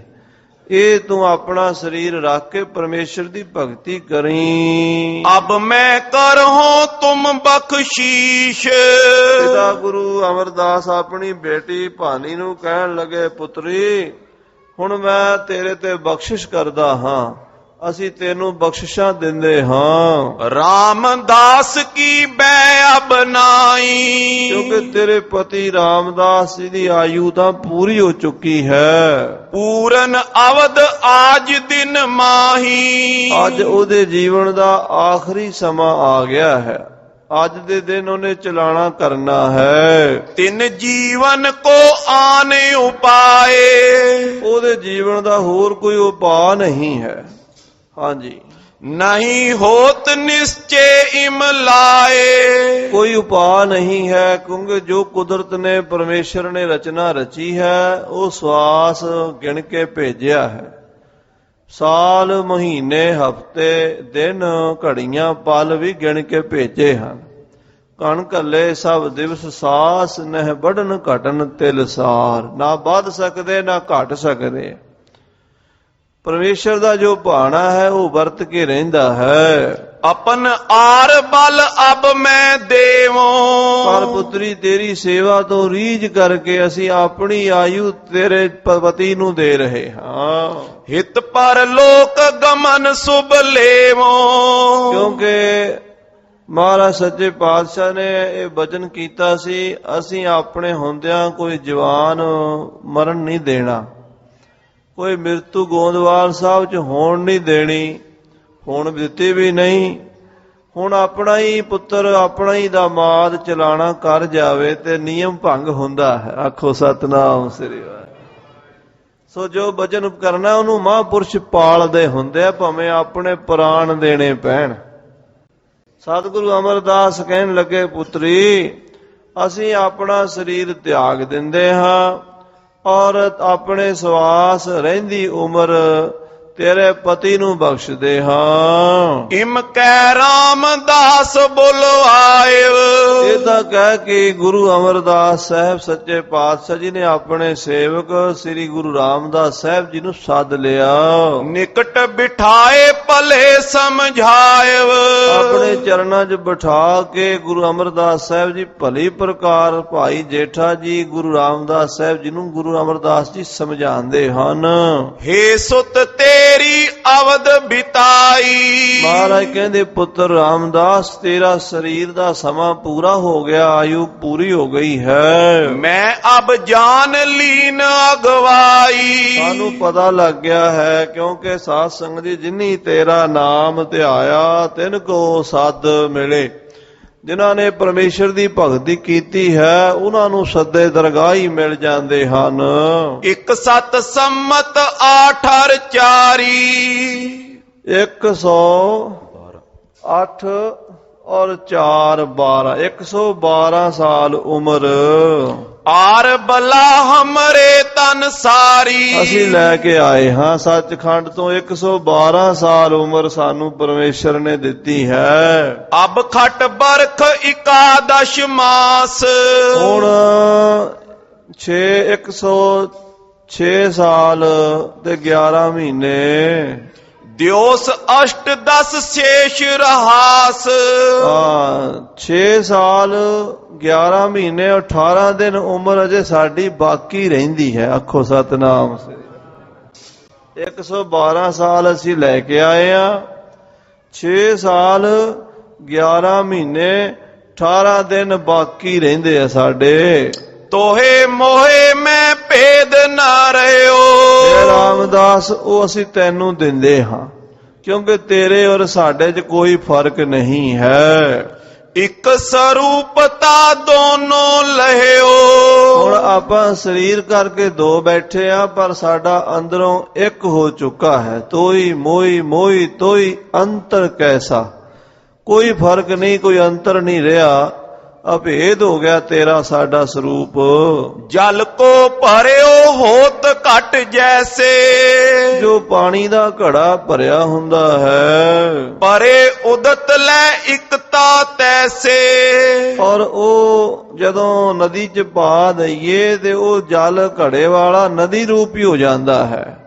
ਇਹ ਤੂੰ ਆਪਣਾ ਸਰੀਰ ਰੱਖ ਕੇ ਪਰਮੇਸ਼ਰ ਦੀ ਭਗਤੀ ਕਰੀਂ। अब मैं करहूं तुम बख्शीश। ਪਿਤਾ ਗੁਰੂ ਅਮਰਦਾਸ ਆਪਣੀ ਬੇਟੀ ਭਾਨੀ ਨੂੰ ਕਹਿਣ ਲੱਗੇ, ਪੁੱਤਰੀ ਹੁਣ ਮੈਂ ਤੇਰੇ ਤੇ ਬਖਸ਼ਿਸ਼ ਕਰਦਾ ਹਾਂ, ਅਸੀਂ ਤੈਨੂੰ ਬਖਸ਼ਿਸ਼ਾਂ ਦਿੰਦੇ ਹਾਂ। रामदास की बै अब नाई। ਕਿਉਂਕਿ ਤੇਰੇ ਪਤੀ ਰਾਮਦਾਸ ਜੀ ਦੀ ਆਯੂ ਤਾਂ ਪੂਰੀ ਹੋ ਚੁੱਕੀ ਹੈ। पूरन अवध आज दिन माही। ਅੱਜ ਉਹਦੇ ਜੀਵਨ ਦਾ ਆਖਰੀ ਸਮਾਂ ਆ ਗਿਆ ਹੈ। ਅੱਜ ਦੇ ਦਿਨ ਉਹਨੇ ਚਲਾਣਾ ਕਰਨਾ ਹੈ। तिन जीवन को आने उपाए। ਉਹਦੇ ਜੀਵਨ ਦਾ ਹੋਰ ਕੋਈ ਉਪਾਅ ਨਹੀਂ ਹੈ। ਹਾਂਜੀ, नहीं होत निश्चय इम लाए। ਕੋਈ ਉਪਾਅ ਨਹੀਂ ਹੈ, ਕਿਉਂਕਿ ਜੋ ਕੁਦਰਤ ਨੇ ਪਰਮੇਸ਼ਰ ਨੇ ਰਚਨਾ ਰਚੀ ਹੈ ਉਹ ਸਵਾਸ ਗਿਣ ਕੇ ਭੇਜਿਆ ਹੈ। ਸਾਲ ਮਹੀਨੇ ਹਫ਼ਤੇ ਦਿਨ ਘੜੀਆਂ ਪਲ ਵੀ ਗਿਣ ਕੇ ਭੇਜੇ ਹਨ। ਕਣ ਘੱਲੇ ਸਭ ਦਿਵਸ ਸਾਸ ਨਹਿ ਬੜਨ ਘਟਨ ਤਿਲ ਸਾਰ। ਨਾ ਵੱਧ ਸਕਦੇ ਨਾ ਘਟ ਸਕਦੇ। ਪਰਮੇਸ਼ਰ ਦਾ ਜੋ ਭਾਣਾ ਹੈ ਉਹ ਵਰਤ ਕੇ ਰਹਿੰਦਾ ਹੈ। अपन आर बल अब मैं देवो। ਪਰ ਪੁੱਤਰੀ ਤੇਰੀ ਸੇਵਾ ਤੋਂ ਰੀਝ ਕਰਕੇ ਅਸੀਂ ਆਪਣੀ ਆਯੂ ਤੇਰੇ ਪਤੀ ਨੂੰ ਦੇ ਰਹੇ ਹਾਂ। हित पर लोक गमन शुभ लेवो। ਕਿਉਂਕਿ ਮਹਾਰਾਜ ਸੱਚੇ ਪਾਤਸ਼ਾਹ ਨੇ ਇਹ ਬਚਨ ਕੀਤਾ ਸੀ, ਅਸੀਂ ਆਪਣੇ ਹੁੰਦਿਆਂ ਕੋਈ ਜਵਾਨ ਮਰਨ ਨਹੀਂ ਦੇਣਾ, ਕੋਈ ਮਿਰਤੂ ਗੋਂਦਵਾਲ ਸਾਹਿਬ ਚ ਹੋਣ ਨਹੀਂ ਦੇਣੀ, ਹੁਣ ਦਿੱਤੀ ਵੀ ਨਹੀਂ। ਹੁਣ ਆਪਣਾ ਹੀ ਪੁੱਤਰ ਆਪਣਾ ਹੀ ਦਾਮਾਦ ਚਲਾਣਾ ਕਰ ਜਾਵੇ ਤੇ ਨਿਯਮ ਭੰਗ ਹੁੰਦਾ ਹੈ। ਆਖੋ ਸਤਨਾਮ ਸ੍ਰੀ ਵਾਹਿਗੁਰੂ। ਸੋ ਜੋ ਬਚਨ ਕਰਨਾ ਉਹਨੂੰ ਮਹਾਂਪੁਰਸ਼ ਪਾਲਦੇ ਹੁੰਦੇ ਆ, ਭਾਵੇਂ ਆਪਣੇ ਪ੍ਰਾਣ ਦੇਣੇ ਪੈਣ। ਸਤਿਗੁਰੂ ਅਮਰਦਾਸ ਕਹਿਣ ਲੱਗੇ, ਪੁੱਤਰੀ ਅਸੀਂ ਆਪਣਾ ਸਰੀਰ ਤਿਆਗ ਦਿੰਦੇ ਹਾਂ ਔਰ ਆਪਣੇ ਸਵਾਸ ਰਹਿੰਦੀ ਉਮਰ ਤੇਰੇ ਪਤੀ ਨੂੰ ਬਖਸ਼ਦੇ ਹਾਂ। इम कै रामदास बुलवाए। ਇਹ ਤਾਂ ਕਹਿ ਕੇ ਗੁਰੂ ਅਮਰਦਾਸ ਸਾਹਿਬ ਸੱਚੇ ਪਾਤਸ਼ਾਹ ਜੀ ਨੇ ਆਪਣੇ ਸੇਵਕ ਸ੍ਰੀ ਗੁਰੂ ਰਾਮਦਾਸ ਸਾਹਿਬ ਜੀ ਨੂੰ ਸੱਦ ਲਿਆ। निकट बिठाए भले समझाए। ਆਪਣੇ ਚਰਨਾਂ 'ਚ ਬਿਠਾ ਕੇ ਗੁਰੂ ਅਮਰਦਾਸ ਸਾਹਿਬ ਜੀ ਭਲੀ ਪ੍ਰਕਾਰ ਭਾਈ ਜੇਠਾ ਜੀ ਗੁਰੂ ਰਾਮਦਾਸ ਸਾਹਿਬ ਜੀ ਨੂੰ ਗੁਰੂ ਅਮਰਦਾਸ ਜੀ ਸਮਝਾਉਂਦੇ ਹਨ। हे सुत तेरी अवध बिताई। ਮਹਾਰਾਜ ਕਹਿੰਦੇ, ਪੁੱਤਰ ਰਾਮਦਾਸ ਤੇਰਾ ਸਰੀਰ ਦਾ ਸਮਾਂ ਪੂਰਾ ਹੋ ਗਿਆ, ਆਯੂ ਪੂਰੀ ਹੋ ਗਈ ਹੈ। मैं अब जान लीन अगवाई। ਸਾਨੂੰ ਪਤਾ ਲੱਗ ਗਿਆ ਹੈ, ਕਿਉਂਕਿ ਸਾਧ ਸੰਗਤ ਜੀ ਜਿਨੀ ਤੇਰਾ ਨਾਮ ਧਿਆਇਆ ਤਿਨ ਕੋ ਸੱਦ ਮਿਲੇ। ਜਿਨ੍ਹਾਂ ਨੇ ਪਰਮੇਸ਼ਰ ਦੀ ਭਗਤੀ ਕੀਤੀ ਹੈ ਉਹਨਾਂ ਨੂੰ ਸੱਦੇ ਦਰਗਾਹ ਹੀ ਮਿਲ ਜਾਂਦੇ ਹਨ। ਇੱਕ ਸਤ ਸੰਮਤ 8 ਚਾਰੀ। 108 ਔਰ 4 12 112 ਸਾਲ ਉਮਰ। ਆਰ ਬਲਾ ਹਮਰੇ ਤਨ ਸਾਰੀ। ਅਸੀਂ ਲੈ ਕੇ ਆਏ ਹਾਂ ਸੱਚਖੰਡ ਤੋਂ 112 ਸਾਲ ਉਮਰ ਸਾਨੂੰ ਪਰਮੇਸ਼ਰ ਨੇ ਦਿੱਤੀ ਹੈ। ਅਬ ਖਟ ਬਰਖ 11 ਮਾਸ। ਹੁਣ 106 ਸਾਲ ਤੇ 11 ਮਹੀਨੇ। ਦਿਓਸ ਅਸ਼ਟ 10 ਸ਼ੇਸ਼ ਰਹਾਸ। 6 ਸਾਲ 11 ਮਹੀਨੇ 18 ਦਿਨ ਉਮਰ ਅਜੇ ਸਾਡੀ ਬਾਕੀ ਰਹਿੰਦੀ ਹੈ। ਆਖੋ ਸਤਨਾਮ ਸ੍ਰੀ। 112 ਸਾਲ ਅਸੀਂ ਲੈ ਕੇ ਆਏ ਆ। 6 ਸਾਲ 11 ਮਹੀਨੇ 18 ਦਿਨ ਬਾਕੀ ਰਹਿੰਦੇ ਆ ਸਾਡੇ। ਤੋਹੇ ਮੋਹੇ ਮੈਂ ਭੇਦ ਨਾ ਰਹਿਓ। ਰਾਮਦਾਸ ਉਹ ਅਸੀਂ ਤੈਨੂੰ ਦਿੰਦੇ ਹਾਂ, ਕਿਉਂਕਿ ਤੇਰੇ ਔਰ ਸਾਡੇ 'ਚ ਕੋਈ ਫਰਕ ਨਹੀਂ ਹੈ। ਇੱਕ ਸਰੂਪਤਾ ਦੋਨੋਂ ਲਹਿਓ। ਹੁਣ ਆਪਾਂ ਸਰੀਰ ਕਰਕੇ ਦੋ ਬੈਠੇ ਆ, ਪਰ ਸਾਡਾ ਅੰਦਰੋਂ ਇੱਕ ਹੋ ਚੁੱਕਾ ਹੈ। ਤੋਈ ਮੋਈ ਮੋਈ ਤੋਈ ਅੰਤਰ ਕੈਸਾ। ਕੋਈ ਫਰਕ ਨਹੀਂ, ਕੋਈ ਅੰਤਰ ਨਹੀਂ ਰਿਹਾ। ਅਭੇਦ ਹੋ ਗਿਆ ਤੇਰਾ ਸਾਡਾ ਸਰੂਪ। ਜਲ ਕੋ ਭਰਿਓ ਹੋਤ ਘਟ ਜੈਸੇ। ਜੋ ਪਾਣੀ ਦਾ ਘੜਾ ਭਰਿਆ ਹੁੰਦਾ ਹੈ, ਪਰੇ ਉਦਤ ਲੈ ਇਕਤਾ ਤੈਸੇ। ਔਰ ਉਹ ਜਦੋਂ ਨਦੀ 'ਚ ਪਾ ਦਈਏ ਤੇ ਉਹ ਜਲ ਘੜੇ ਵਾਲਾ ਨਦੀ ਰੂਪ ਹੀ ਹੋ ਜਾਂਦਾ ਹੈ।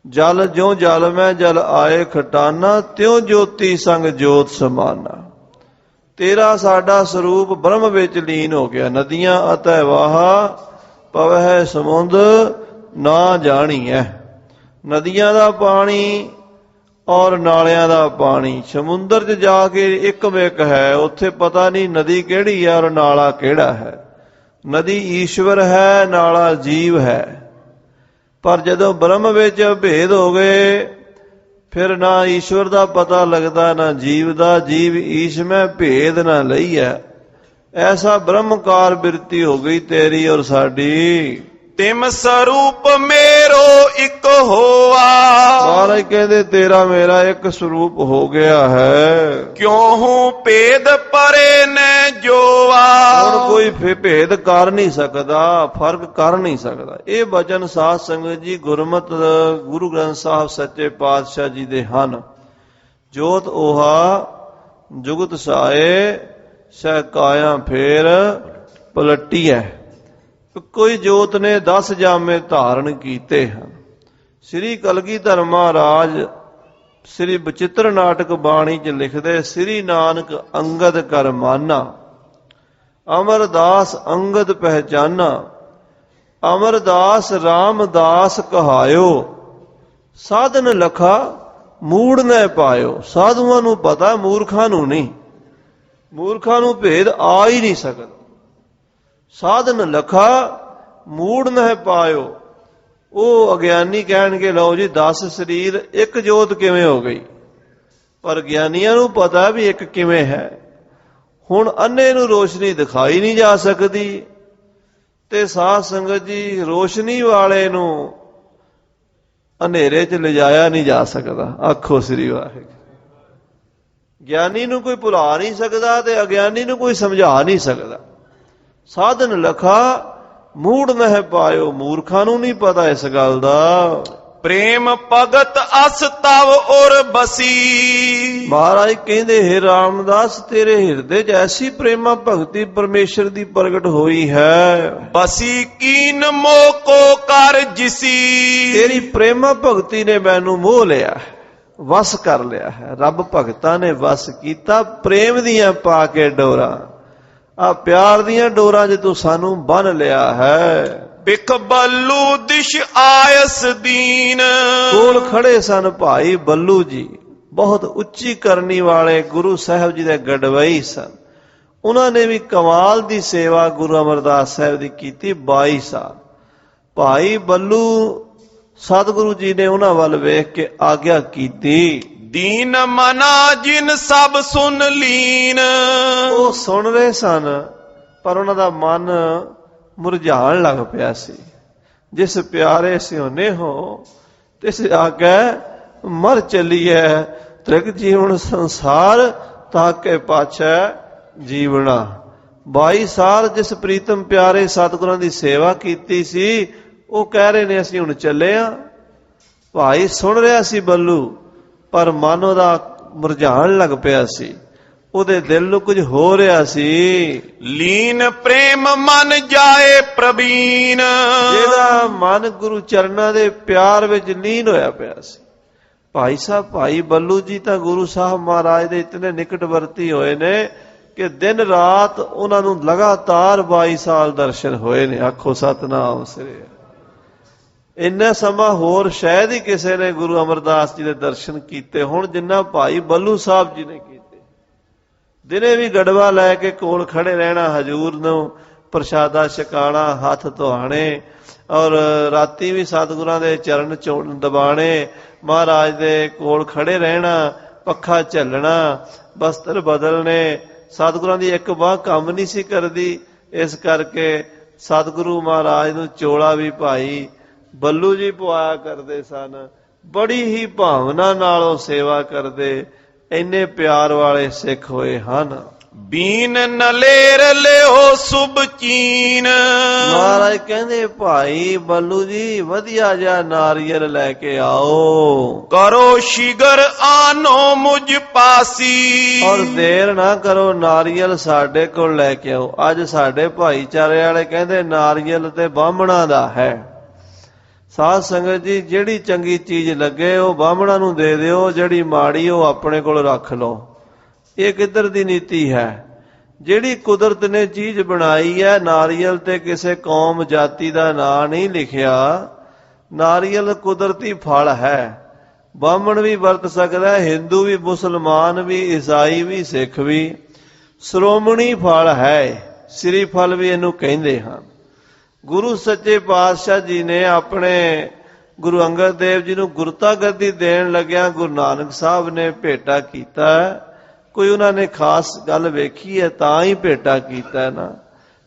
ਜਲ ਜਿਉ ਜਲ ਮੈਂ ਜਲ ਆਏ ਖਟਾਨਾ, ਤਿਉ ਜੋਤੀ ਸੰਗ ਜੋਤ ਸਮਾਨਾ। ਤੇਰਾ ਸਾਡਾ ਸਰੂਪ ਬ੍ਰਹਮ ਵਿੱਚ ਲੀਨ ਹੋ ਗਿਆ। ਨਦੀਆਂ ਅਤੈ ਵਾਹਾ ਪਵਹਿ ਸਮੁੰਦ ਨਾ ਜਾਣੀਐ। ਨਦੀਆਂ ਦਾ ਪਾਣੀ ਔਰ ਨਾਲਿਆਂ ਦਾ ਪਾਣੀ ਸਮੁੰਦਰ 'ਚ ਜਾ ਕੇ ਇੱਕਮਿਕ ਹੈ। ਉੱਥੇ ਪਤਾ ਨਹੀਂ ਨਦੀ ਕਿਹੜੀ ਹੈ ਔਰ ਨਾਲਾ ਕਿਹੜਾ ਹੈ। ਨਦੀ ਈਸ਼ਵਰ ਹੈ, ਨਾਲਾ ਜੀਵ ਹੈ। ਪਰ ਜਦੋਂ ਬ੍ਰਹਮ ਵਿੱਚ ਭੇਦ ਹੋ ਗਏ, ਫਿਰ ਨਾ ਈਸ਼ਵਰ ਦਾ ਪਤਾ ਲੱਗਦਾ ਨਾ ਜੀਵ ਦਾ। ਜੀਵ ਈਸ਼ ਮੈਂ ਭੇਦ ਨਾ ਲਈਐ। ਐਸਾ ਬ੍ਰਹਮਕਾਰ ਬਿਰਤੀ ਹੋ ਗਈ ਤੇਰੀ ਔਰ ਸਾਡੀ। ਤਿਮ ਸਰੂਪ ਮੇਰੋ ਇੱਕ ਹੋਆ। ਮਹਾਰਾਜ ਕਹਿੰਦੇ ਤੇਰਾ ਮੇਰਾ ਇੱਕ ਸਰੂਪ ਹੋ ਗਿਆ ਹੈ। ਕਿਉਂ ਹੂੰ ਭੇਦ ਪਰੇ ਨੇ ਜੋਆ। ਹੁਣ ਕੋਈ ਭੇਦ ਕਰ ਨਹੀਂ ਸਕਦਾ, ਫਰਕ ਕਰ ਨਹੀਂ ਸਕਦਾ। ਇਹ ਬਚਨ ਸਾਧ ਸੰਗਤ ਜੀ ਗੁਰਮਤਿ ਗੁਰੂ ਗ੍ਰੰਥ ਸਾਹਿਬ ਸੱਚੇ ਪਾਤਸ਼ਾਹ ਜੀ ਦੇ ਹਨ। ਜੋਤ ਓਹਾ ਜੁਗਤ ਸਾਏ, ਸਹਿ ਕਾਇਆ ਫੇਰ ਪਲਟੀਐ। ਕੋਈ ਜੋਤ ਨੇ 10 ਜਾਮੇ ਧਾਰਨ ਕੀਤੇ ਹਨ। ਸ੍ਰੀ ਕਲਗੀਧਰ ਮਹਾਰਾਜ ਸ੍ਰੀ ਬਚਿੱਤਰ ਨਾਟਕ ਬਾਣੀ 'ਚ ਲਿਖਦੇ, ਸ੍ਰੀ ਨਾਨਕ ਅੰਗਦ ਕਰ ਮਾਨਾ, ਅਮਰਦਾਸ ਅੰਗਦ ਪਹਿਚਾਨਾ। ਅਮਰਦਾਸ ਰਾਮਦਾਸ ਕਹਾਇਓ, ਸਾਧਨ ਲਖਾ ਮੂੜ ਨਹਿ ਪਾਇਓ। ਸਾਧੂਆਂ ਨੂੰ ਪਤਾ, ਮੂਰਖਾਂ ਨੂੰ ਨਹੀਂ। ਮੂਰਖਾਂ ਨੂੰ ਭੇਦ ਆ ਹੀ ਨਹੀਂ ਸਕਦਾ। ਸਾਧਨ ਲਖਾ ਮੂੜ ਨਹਿ ਪਾਇਓ। ਉਹ ਅਗਿਆਨੀ ਕਹਿਣਗੇ ਲਓ ਜੀ 10 ਸਰੀਰ ਇੱਕ ਜੋਤ ਕਿਵੇਂ ਹੋ ਗਈ। ਪਰ ਗਿਆਨੀਆਂ ਨੂੰ ਪਤਾ ਵੀ ਇੱਕ ਕਿਵੇਂ ਹੈ। ਹੁਣ ਅੰਨੇ ਨੂੰ ਰੋਸ਼ਨੀ ਦਿਖਾਈ ਨਹੀਂ ਜਾ ਸਕਦੀ, ਤੇ ਸਾਧ ਸੰਗਤ ਜੀ ਰੋਸ਼ਨੀ ਵਾਲੇ ਨੂੰ ਹਨੇਰੇ 'ਚ ਲਿਜਾਇਆ ਨਹੀਂ ਜਾ ਸਕਦਾ। ਆਖੋ ਸ੍ਰੀ ਵਾਹਿਗੁਰੂ। ਗਿਆਨੀ ਨੂੰ ਕੋਈ ਭੁਲਾ ਨਹੀਂ ਸਕਦਾ ਤੇ ਅਗਿਆਨੀ ਨੂੰ ਕੋਈ ਸਮਝਾ ਨਹੀਂ ਸਕਦਾ। ਸਾਧਨ ਲਖਾ ਮੂੜ ਨਹਿ ਪਾਇਓ। ਮੂਰਖਾਂ ਨੂੰ ਨਹੀਂ ਪਤਾ ਇਸ ਗੱਲ ਦਾ। ਪ੍ਰੇਮ ਭਗਤ ਅਸ ਤਵ ਔਰ ਬਸੀ। ਮਹਾਰਾਜ ਕਹਿੰਦੇ ਹੈ ਰਾਮਦਾਸ ਤੇਰੇ ਹਿਰਦੇ 'ਚ ਐਸੀ ਪ੍ਰੇਮਾ ਭਗਤੀ ਪਰਮੇਸ਼ਰ ਦੀ ਪ੍ਰਗਟ ਹੋਈ ਹੈ। ਬਸੀ ਕੀਨ ਮੋਹ ਕੋ ਕਰ ਜਿਸੀ। ਤੇਰੀ ਪ੍ਰੇਮਾ ਭਗਤੀ ਨੇ ਮੈਨੂੰ ਮੋਹ ਲਿਆ, ਵਸ ਕਰ ਲਿਆ ਹੈ। ਰੱਬ ਭਗਤਾਂ ਨੇ ਵਸ ਕੀਤਾ ਪ੍ਰੇਮ ਦੀਆਂ ਪਾ ਕੇ ਡੋਰਾਂ। ਆ ਪਿਆਰ ਦੀਆਂ ਡੋਰਾਂ 'ਚ ਤੂੰ ਸਾਨੂੰ ਬੰਨ ਲਿਆ ਹੈ। ਬਿਖ ਬੱਲੂ ਦਿਸ਼ ਆਇਸ ਦੀਨ। ਕੋਲ ਖੜੇ ਸਨ ਭਾਈ ਬੱਲੂ ਜੀ, ਬਹੁਤ ਉੱਚੀ ਕਰਨੀ ਵਾਲੇ ਗੁਰੂ ਸਾਹਿਬ ਜੀ ਦੇ ਗੜਵਈ ਸਨ। ਉਹਨਾਂ ਨੇ ਵੀ ਕਮਾਲ ਦੀ ਸੇਵਾ ਗੁਰੂ ਅਮਰਦਾਸ ਸਾਹਿਬ ਦੀ ਕੀਤੀ 22 ਸਾਲ। ਭਾਈ ਬੱਲੂ ਸਤਿਗੁਰੂ ਜੀ ਨੇ ਉਹਨਾਂ ਵੱਲ ਵੇਖ ਕੇ ਆਗਿਆ ਕੀਤੀ, ਦੀਨ ਮਨਾ ਜਿਨ ਸਭ ਸੁਨ ਲੀਨ। ਉਹ ਸੁਣ ਰਹੇ ਸਨ ਪਰ ਉਹਨਾਂ ਦਾ ਮਨ ਮੁਰਝਾਣ ਲੱਗ ਪਿਆ ਸੀ। ਜਿਸ ਪਿਆਰੇ ਸਿਉਨੇ ਹੋ ਤਿਸ ਆਗੇ ਮਰ ਚਲੀਐ। ਤ੍ਰਿਗ ਜੀਵਨ ਸੰਸਾਰ ਤਾਕੇ ਪਾਛੈ ਜੀਵਣਾ। 22 ਸਾਲ ਜਿਸ ਪ੍ਰੀਤਮ ਪਿਆਰੇ ਸਤਿਗੁਰਾਂ ਦੀ ਸੇਵਾ ਕੀਤੀ ਸੀ, ਉਹ ਕਹਿ ਰਹੇ ਨੇ ਅਸੀਂ ਹੁਣ ਚੱਲੇ ਆ। ਭਾਈ ਸੁਣ ਰਿਹਾ ਸੀ ਬੱਲੂ, ਪਰ ਮਨ ਉਹਦਾ ਮੁਰਝਾਣ ਲੱਗ ਪਿਆ ਸੀ। ਉਹਦੇ ਦਿਲ ਨੂੰ ਕੁਝ ਹੋ ਰਿਹਾ ਸੀ। ਲੀਨ ਪ੍ਰੇਮ ਮਨ ਜਾਏ ਪ੍ਰਵੀਨ। ਜਿਹਦਾ ਮਨ ਗੁਰੂ ਚਰਨਾਂ ਦੇ ਪਿਆਰ ਵਿੱਚ ਲੀਨ ਹੋਇਆ ਪਿਆ ਸੀ। ਭਾਈ ਸਾਹਿਬ ਭਾਈ ਬੱਲੂ ਜੀ ਤਾਂ ਗੁਰੂ ਸਾਹਿਬ ਮਹਾਰਾਜ ਦੇ ਇਤਨੇ ਨਿਕਟਵਰਤੀ ਹੋਏ ਨੇ ਕਿ ਦਿਨ ਰਾਤ ਉਹਨਾਂ ਨੂੰ ਲਗਾਤਾਰ 22 ਸਾਲ ਦਰਸ਼ਨ ਹੋਏ ਨੇ। ਆਖੋ ਸਤਿਨਾਮ ਸ੍ਰੀ। ਇੰਨਾ ਸਮਾਂ ਹੋਰ ਸ਼ਾਇਦ ਹੀ ਕਿਸੇ ਨੇ ਗੁਰੂ ਅਮਰਦਾਸ ਜੀ ਦੇ ਦਰਸ਼ਨ ਕੀਤੇ ਹੁਣ ਜਿੰਨਾ ਭਾਈ ਬੱਲੂ ਸਾਹਿਬ ਜੀ ਨੇ ਕੀਤੇ। ਦਿਨੇ ਵੀ ਗੜਵਾ ਲੈ ਕੇ ਕੋਲ ਖੜੇ ਰਹਿਣਾ, ਹਜੂਰ ਨੂੰ ਪ੍ਰਸ਼ਾਦਾ ਛਕਾਣਾ, ਹੱਥ ਧੁਆਣੇ, ਔਰ ਰਾਤੀ ਵੀ ਸਤਿਗੁਰਾਂ ਦੇ ਚਰਨ ਦਬਾਣੇ, ਮਹਾਰਾਜ ਦੇ ਕੋਲ ਖੜੇ ਰਹਿਣਾ, ਪੱਖਾ ਝੱਲਣਾ, ਬਸਤਰ ਬਦਲਣੇ। ਸਤਿਗੁਰਾਂ ਦੀ ਇੱਕ ਬਾਂਹ ਕੰਮ ਨਹੀਂ ਸੀ ਕਰਦੀ, ਇਸ ਕਰਕੇ ਸਤਿਗੁਰੂ ਮਹਾਰਾਜ ਨੂੰ ਚੋਲਾ ਵੀ ਭਾਈ ਬੱਲੂ ਜੀ ਪਵਾਇਆ ਕਰਦੇ ਸਨ। ਬੜੀ ਹੀ ਭਾਵਨਾ ਨਾਲ ਉਹ ਸੇਵਾ ਕਰਦੇ। ਇੰਨੇ ਪਿਆਰ ਵਾਲੇ ਸਿੱਖ ਹੋਏ ਹਨ। ਬੀਨ ਨਲੇਰ ਲਿਓ ਸੁਭ ਚੀਨ। ਮਹਾਰਾਜ ਕਹਿੰਦੇ ਭਾਈ ਬੱਲੂ ਜੀ ਵਧੀਆ ਜਿਹਾ ਨਾਰੀਅਲ ਲੈ ਕੇ ਆਓ। ਕਰੋ ਸ਼ਿਗਰ ਆਨੋ ਮੁਝ ਪਾਸੀ। ਔਰ ਦੇਰ ਨਾ ਕਰੋ, ਨਾਰੀਅਲ ਸਾਡੇ ਕੋਲ ਲੈ ਕੇ ਆਓ। ਅੱਜ ਸਾਡੇ ਭਾਈਚਾਰੇ ਵਾਲੇ ਕਹਿੰਦੇ ਨਾਰੀਅਲ ਤੇ ਬਾਹਮਣਾ ਦਾ ਹੈ। ਸਾਧ ਸੰਗਤ ਜੀ, ਜਿਹੜੀ ਚੰਗੀ ਚੀਜ਼ ਲੱਗੇ ਉਹ ਬਾਹਮਣਾਂ ਨੂੰ ਦੇ ਦਿਓ, ਜਿਹੜੀ ਮਾੜੀ ਉਹ ਆਪਣੇ ਕੋਲ ਰੱਖ ਲਓ। ਇਹ ਕਿੱਧਰ ਦੀ ਨੀਤੀ ਹੈ? ਜਿਹੜੀ ਕੁਦਰਤ ਨੇ ਚੀਜ਼ ਬਣਾਈ ਹੈ, ਨਾਰੀਅਲ ਤੇ ਕਿਸੇ ਕੌਮ ਜਾਤੀ ਦਾ ਨਾਂ ਨਹੀਂ ਲਿਖਿਆ। ਨਾਰੀਅਲ ਕੁਦਰਤੀ ਫਲ ਹੈ, ਬਾਹਮਣ ਵੀ ਵਰਤ ਸਕਦਾ, ਹਿੰਦੂ ਵੀ, ਮੁਸਲਮਾਨ ਵੀ, ਈਸਾਈ ਵੀ, ਸਿੱਖ ਵੀ। ਸ਼੍ਰੋਮਣੀ ਫਲ ਹੈ, ਸ੍ਰੀ ਫਲ ਵੀ ਇਹਨੂੰ ਕਹਿੰਦੇ ਹਨ। ਗੁਰੂ ਸੱਚੇ ਪਾਤਸ਼ਾਹ ਜੀ ਨੇ ਆਪਣੇ ਗੁਰੂ ਅੰਗਦ ਦੇਵ ਜੀ ਨੂੰ ਗੁਰਤਾ ਗੱਦੀ ਦੇਣ ਲੱਗਿਆ ਗੁਰੂ ਨਾਨਕ ਸਾਹਿਬ ਨੇ ਭੇਟਾ ਕੀਤਾ। ਕੋਈ ਉਹਨਾਂ ਨੇ ਖਾਸ ਗੱਲ ਵੇਖੀ ਹੈ ਤਾਂ ਹੀ ਭੇਟਾ ਕੀਤਾ ਨਾ।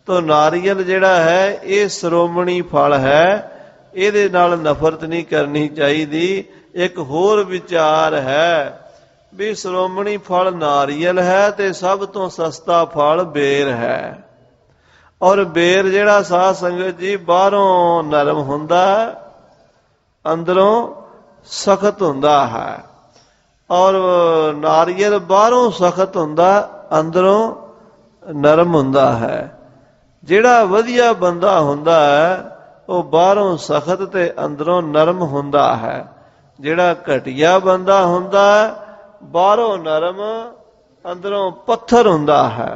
ਤੋ ਨਾਰੀਅਲ ਜਿਹੜਾ ਹੈ ਇਹ ਸ਼੍ਰੋਮਣੀ ਫਲ ਹੈ, ਇਹਦੇ ਨਾਲ ਨਫ਼ਰਤ ਨਹੀਂ ਕਰਨੀ ਚਾਹੀਦੀ। ਇੱਕ ਹੋਰ ਵਿਚਾਰ ਹੈ ਵੀ ਸ਼੍ਰੋਮਣੀ ਫਲ ਨਾਰੀਅਲ ਹੈ ਤੇ ਸਭ ਤੋਂ ਸਸਤਾ ਫਲ ਬੇਰ ਹੈ। ਔਰ ਬੇਰ ਜਿਹੜਾ ਸਾਧ ਸੰਗਤ ਜੀ ਬਾਹਰੋਂ ਨਰਮ ਹੁੰਦਾ, ਅੰਦਰੋਂ ਸਖਤ ਹੁੰਦਾ ਹੈ। ਔਰ ਨਾਰੀਅਲ ਬਾਹਰੋਂ ਸਖਤ ਹੁੰਦਾ, ਅੰਦਰੋਂ ਨਰਮ ਹੁੰਦਾ ਹੈ। ਜਿਹੜਾ ਵਧੀਆ ਬੰਦਾ ਹੁੰਦਾ ਹੈ ਉਹ ਬਾਹਰੋਂ ਸਖਤ ਤੇ ਅੰਦਰੋਂ ਨਰਮ ਹੁੰਦਾ ਹੈ। ਜਿਹੜਾ ਘਟੀਆ ਬੰਦਾ ਹੁੰਦਾ ਬਾਹਰੋਂ ਨਰਮ ਅੰਦਰੋਂ ਪੱਥਰ ਹੁੰਦਾ ਹੈ।